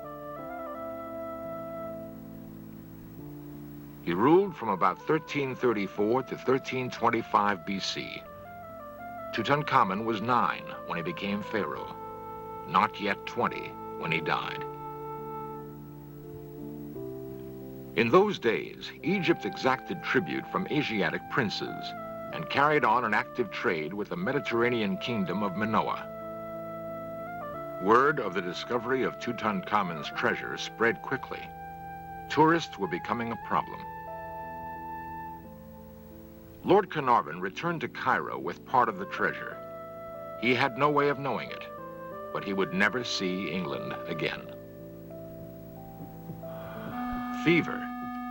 He ruled from about 1334 to 1325 BC. Tutankhamun was 9 when he became pharaoh, not yet 20 when he died. In those days, Egypt exacted tribute from Asiatic princes and carried on an active trade with the Mediterranean kingdom of Minoa. Word of the discovery of Tutankhamun's treasure spread quickly. Tourists were becoming a problem. Lord Carnarvon returned to Cairo with part of the treasure. He had no way of knowing it, but he would never see England again. Fever,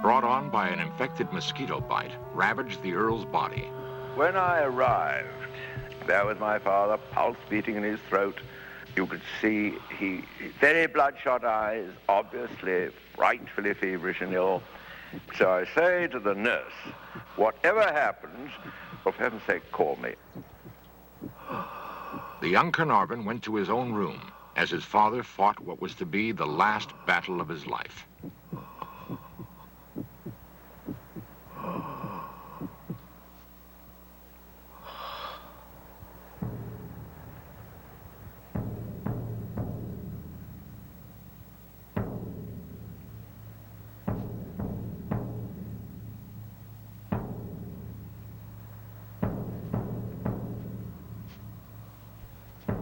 brought on by an infected mosquito bite, ravaged the Earl's body. When I arrived, there was my father, pulse beating in his throat, You could see very bloodshot eyes, obviously frightfully feverish and ill. So I say to the nurse, whatever happens, for heaven's sake, call me. The young Carnarvon went to his own room as his father fought what was to be the last battle of his life.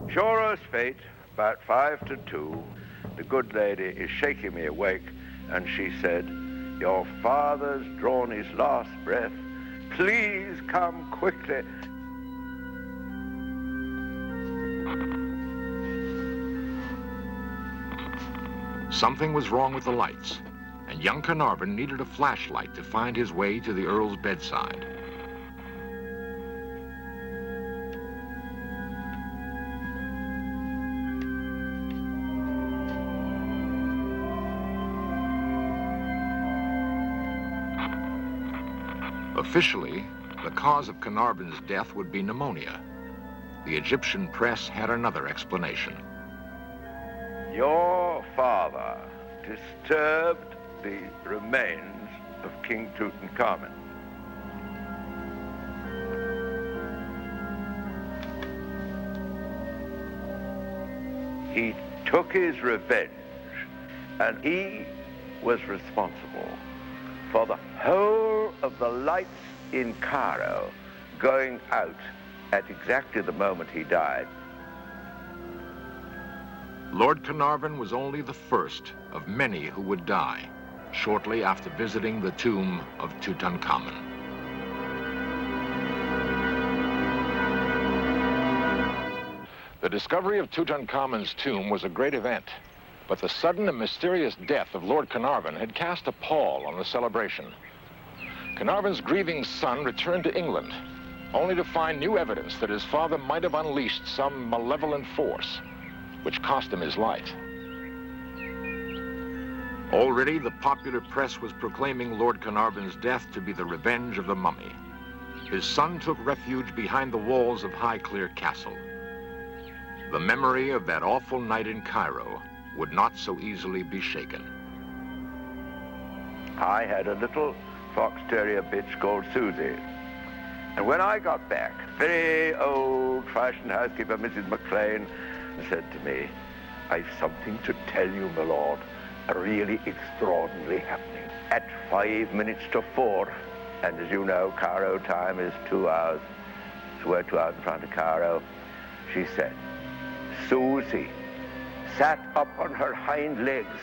Sure as fate, about 5 to 2, the good lady is shaking me awake, and she said, "Your father's drawn his last breath. Please come quickly." Something was wrong with the lights, and young Carnarvon needed a flashlight to find his way to the Earl's bedside. Officially, the cause of Carnarvon's death would be pneumonia. The Egyptian press had another explanation. Your father disturbed the remains of King Tutankhamun. He took his revenge, and he was responsible for the whole of the lights in Cairo going out at exactly the moment he died. Lord Carnarvon was only the first of many who would die shortly after visiting the tomb of Tutankhamun. The discovery of Tutankhamun's tomb was a great event, but the sudden and mysterious death of Lord Carnarvon had cast a pall on the celebration. Carnarvon's grieving son returned to England, only to find new evidence that his father might have unleashed some malevolent force, which cost him his life. Already, the popular press was proclaiming Lord Carnarvon's death to be the revenge of the mummy. His son took refuge behind the walls of Highclere Castle. The memory of that awful night in Cairo would not so easily be shaken. I had a little fox terrier bitch called Susie. And when I got back, very old-fashioned housekeeper, Mrs. McLean, said to me, "I've something to tell you, my lord, a really extraordinary happening." At 5 minutes to 4, and as you know, Cairo time is 2 hours, so we're 2 hours in front of Cairo, she said, Susie sat up on her hind legs.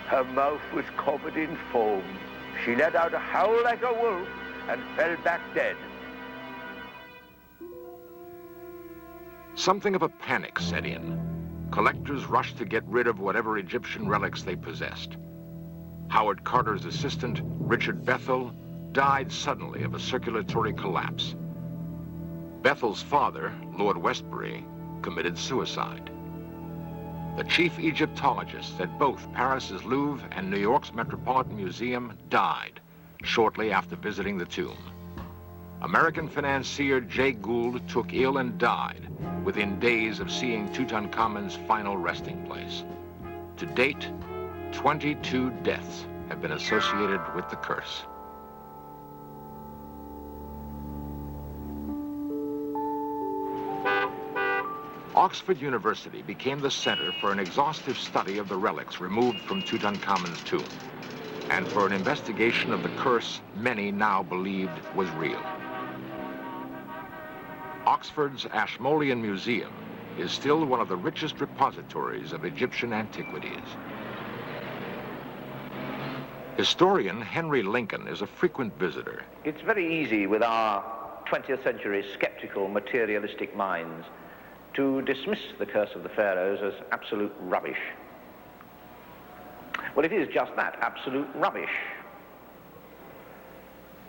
Her mouth was covered in foam. She let out a howl like a wolf and fell back dead. Something of a panic set in. Collectors rushed to get rid of whatever Egyptian relics they possessed. Howard Carter's assistant, Richard Bethel, died suddenly of a circulatory collapse. Bethel's father, Lord Westbury, committed suicide. The chief Egyptologists at both Paris's Louvre and New York's Metropolitan Museum died shortly after visiting the tomb. American financier Jay Gould took ill and died within days of seeing Tutankhamun's final resting place. To date, 22 deaths have been associated with the curse. Oxford University became the center for an exhaustive study of the relics removed from Tutankhamun's tomb, and for an investigation of the curse many now believed was real. Oxford's Ashmolean Museum is still one of the richest repositories of Egyptian antiquities. Historian Henry Lincoln is a frequent visitor. It's very easy with our 20th century skeptical, materialistic minds to dismiss the curse of the pharaohs as absolute rubbish. Well, it is just that, absolute rubbish.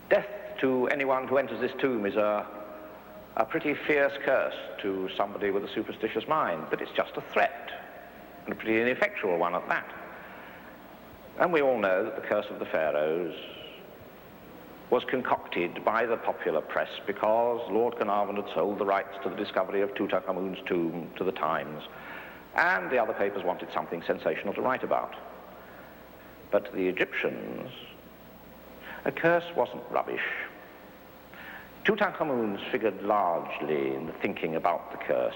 Death to anyone who enters this tomb is a a pretty fierce curse to somebody with a superstitious mind, but it's just a threat, and a pretty ineffectual one at that. And we all know that the curse of the pharaohs was concocted by the popular press because Lord Carnarvon had sold the rights to the discovery of Tutankhamun's tomb to the Times, and the other papers wanted something sensational to write about. But to the Egyptians, a curse wasn't rubbish. Tutankhamun's figured largely in the thinking about the curse,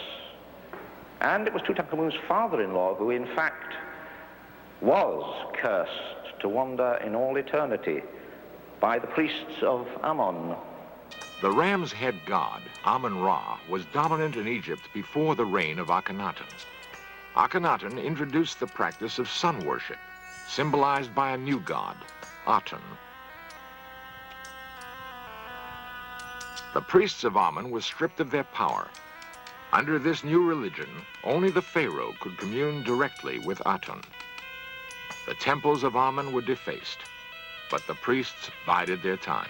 and it was Tutankhamun's father-in-law who, in fact, was cursed to wander in all eternity by the priests of Ammon. The ram's head god, Amun-Ra, was dominant in Egypt before the reign of Akhenaten. Akhenaten introduced the practice of sun worship, symbolized by a new god, Aten. The priests of Amun were stripped of their power. Under this new religion, only the pharaoh could commune directly with Aten. The temples of Amun were defaced, but the priests bided their time.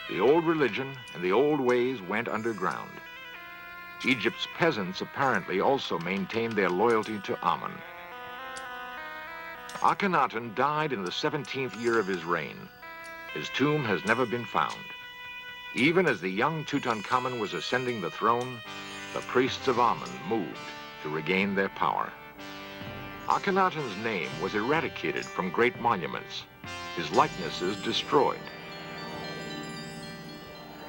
The old religion and the old ways went underground. Egypt's peasants apparently also maintained their loyalty to Amun. Akhenaten died in the 17th year of his reign. His tomb has never been found. Even as the young Tutankhamun was ascending the throne, the priests of Amun moved to regain their power. Akhenaten's name was eradicated from great monuments, his likenesses destroyed.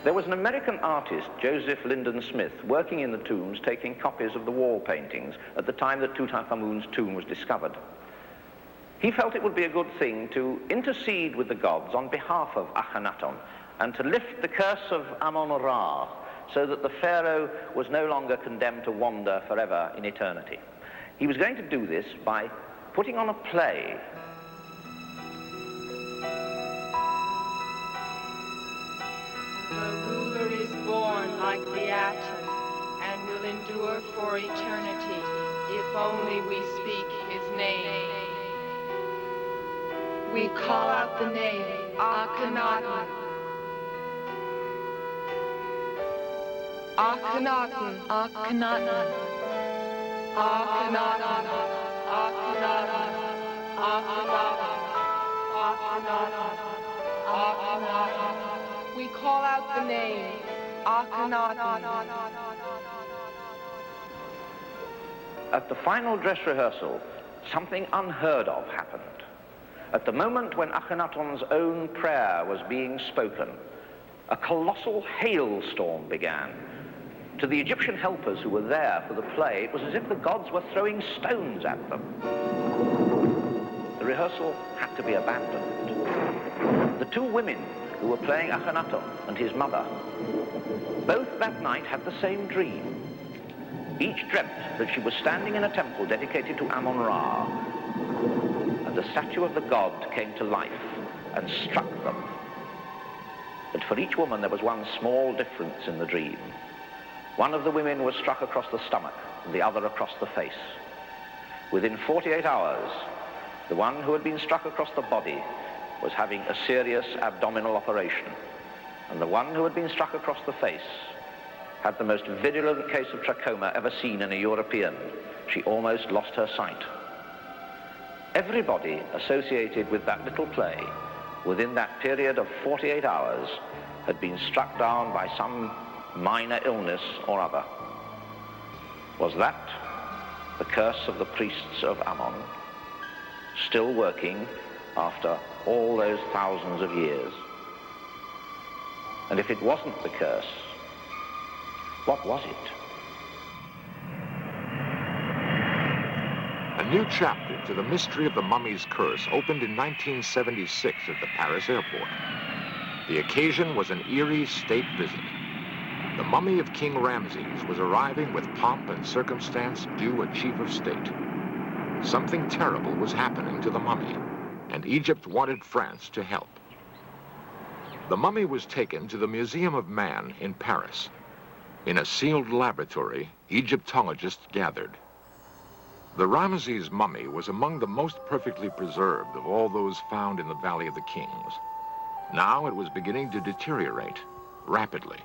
There was an American artist, Joseph Lyndon Smith, working in the tombs, taking copies of the wall paintings at the time that Tutankhamun's tomb was discovered. He felt it would be a good thing to intercede with the gods on behalf of Akhenaten and to lift the curse of Amun-Ra so that the pharaoh was no longer condemned to wander forever in eternity. He was going to do this by putting on a play. The ruler is born like the atom and will endure for eternity if only we speak his name. We call out the name Akhenaten. Akhenaten, Akhenaten, Akhenaten, Akhenaten, Akhenaten, Akhenaten, Akhenaten. We call out the name Akhenaten. At the final dress rehearsal, something unheard of happened. At the moment when Akhenaten's own prayer was being spoken, a colossal hailstorm began. To the Egyptian helpers who were there for the play, it was as if the gods were throwing stones at them. The rehearsal had to be abandoned. The two women who were playing Akhenaten and his mother, both that night had the same dream. Each dreamt that she was standing in a temple dedicated to Amun-Ra, and the statue of the god came to life and struck them. But for each woman there was one small difference in the dream. One of the women was struck across the stomach, and the other across the face. Within 48 hours, the one who had been struck across the body was having a serious abdominal operation, and the one who had been struck across the face had the most virulent case of trachoma ever seen in a European. She almost lost her sight. Everybody associated with that little play, within that period of 48 hours, had been struck down by some minor illness or other. Was that the curse of the priests of Ammon, still working after all those thousands of years? And if it wasn't the curse, what was it? A new chapter to the mystery of the mummy's curse opened in 1976 at the Paris airport. The occasion was an eerie state visit. The mummy of King Ramses was arriving with pomp and circumstance due a chief of state. Something terrible was happening to the mummy, and Egypt wanted France to help. The mummy was taken to the Museum of Man in Paris. In a sealed laboratory, Egyptologists gathered. The Ramses mummy was among the most perfectly preserved of all those found in the Valley of the Kings. Now it was beginning to deteriorate rapidly.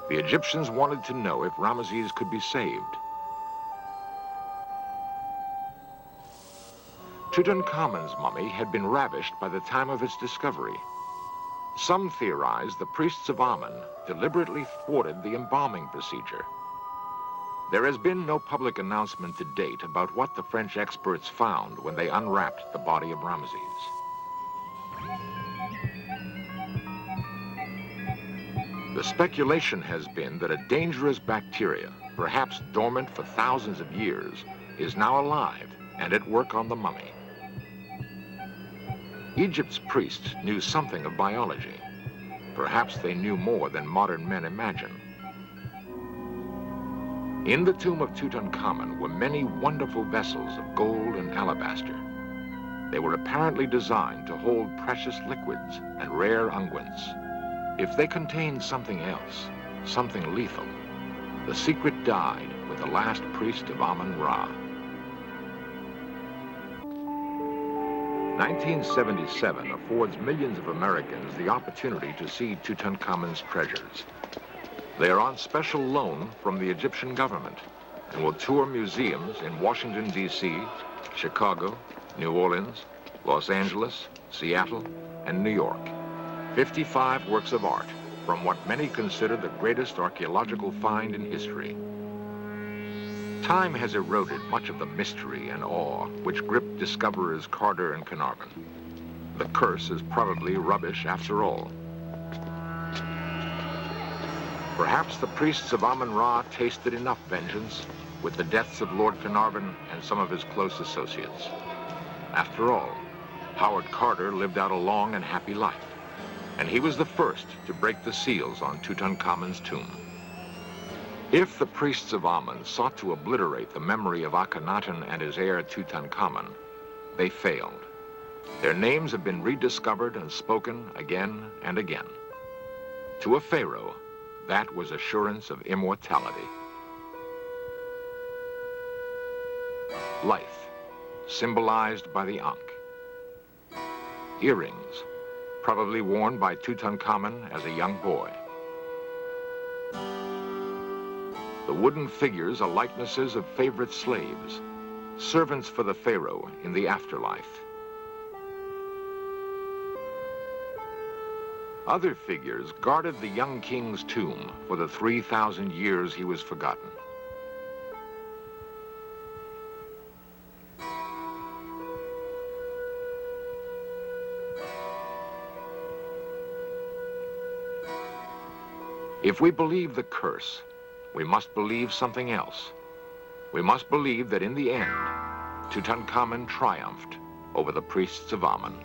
The Egyptians wanted to know if Ramesses could be saved. Tutankhamun's mummy had been ravished by the time of its discovery. Some theorize the priests of Amun deliberately thwarted the embalming procedure. There has been no public announcement to date about what the French experts found when they unwrapped the body of Ramesses. The speculation has been that a dangerous bacteria, perhaps dormant for thousands of years, is now alive and at work on the mummy. Egypt's priests knew something of biology. Perhaps they knew more than modern men imagine. In the tomb of Tutankhamun were many wonderful vessels of gold and alabaster. They were apparently designed to hold precious liquids and rare unguents. If they contained something else, something lethal, the secret died with the last priest of Amun-Ra. 1977 affords millions of Americans the opportunity to see Tutankhamun's treasures. They are on special loan from the Egyptian government and will tour museums in Washington, D.C., Chicago, New Orleans, Los Angeles, Seattle, and New York. 55 works of art from what many consider the greatest archaeological find in history. Time has eroded much of the mystery and awe which gripped discoverers Carter and Carnarvon. The curse is probably rubbish after all. Perhaps the priests of Amun-Ra tasted enough vengeance with the deaths of Lord Carnarvon and some of his close associates. After all, Howard Carter lived out a long and happy life, and he was the first to break the seals on Tutankhamun's tomb. If the priests of Amun sought to obliterate the memory of Akhenaten and his heir Tutankhamun, they failed. Their names have been rediscovered and spoken again and again. To a pharaoh, that was assurance of immortality. Life, symbolized by the Ankh. Earrings, probably worn by Tutankhamun as a young boy. The wooden figures are likenesses of favorite slaves, servants for the pharaoh in the afterlife. Other figures guarded the young king's tomb for the 3,000 years he was forgotten. If we believe the curse, we must believe something else. We must believe that in the end, Tutankhamun triumphed over the priests of Amun.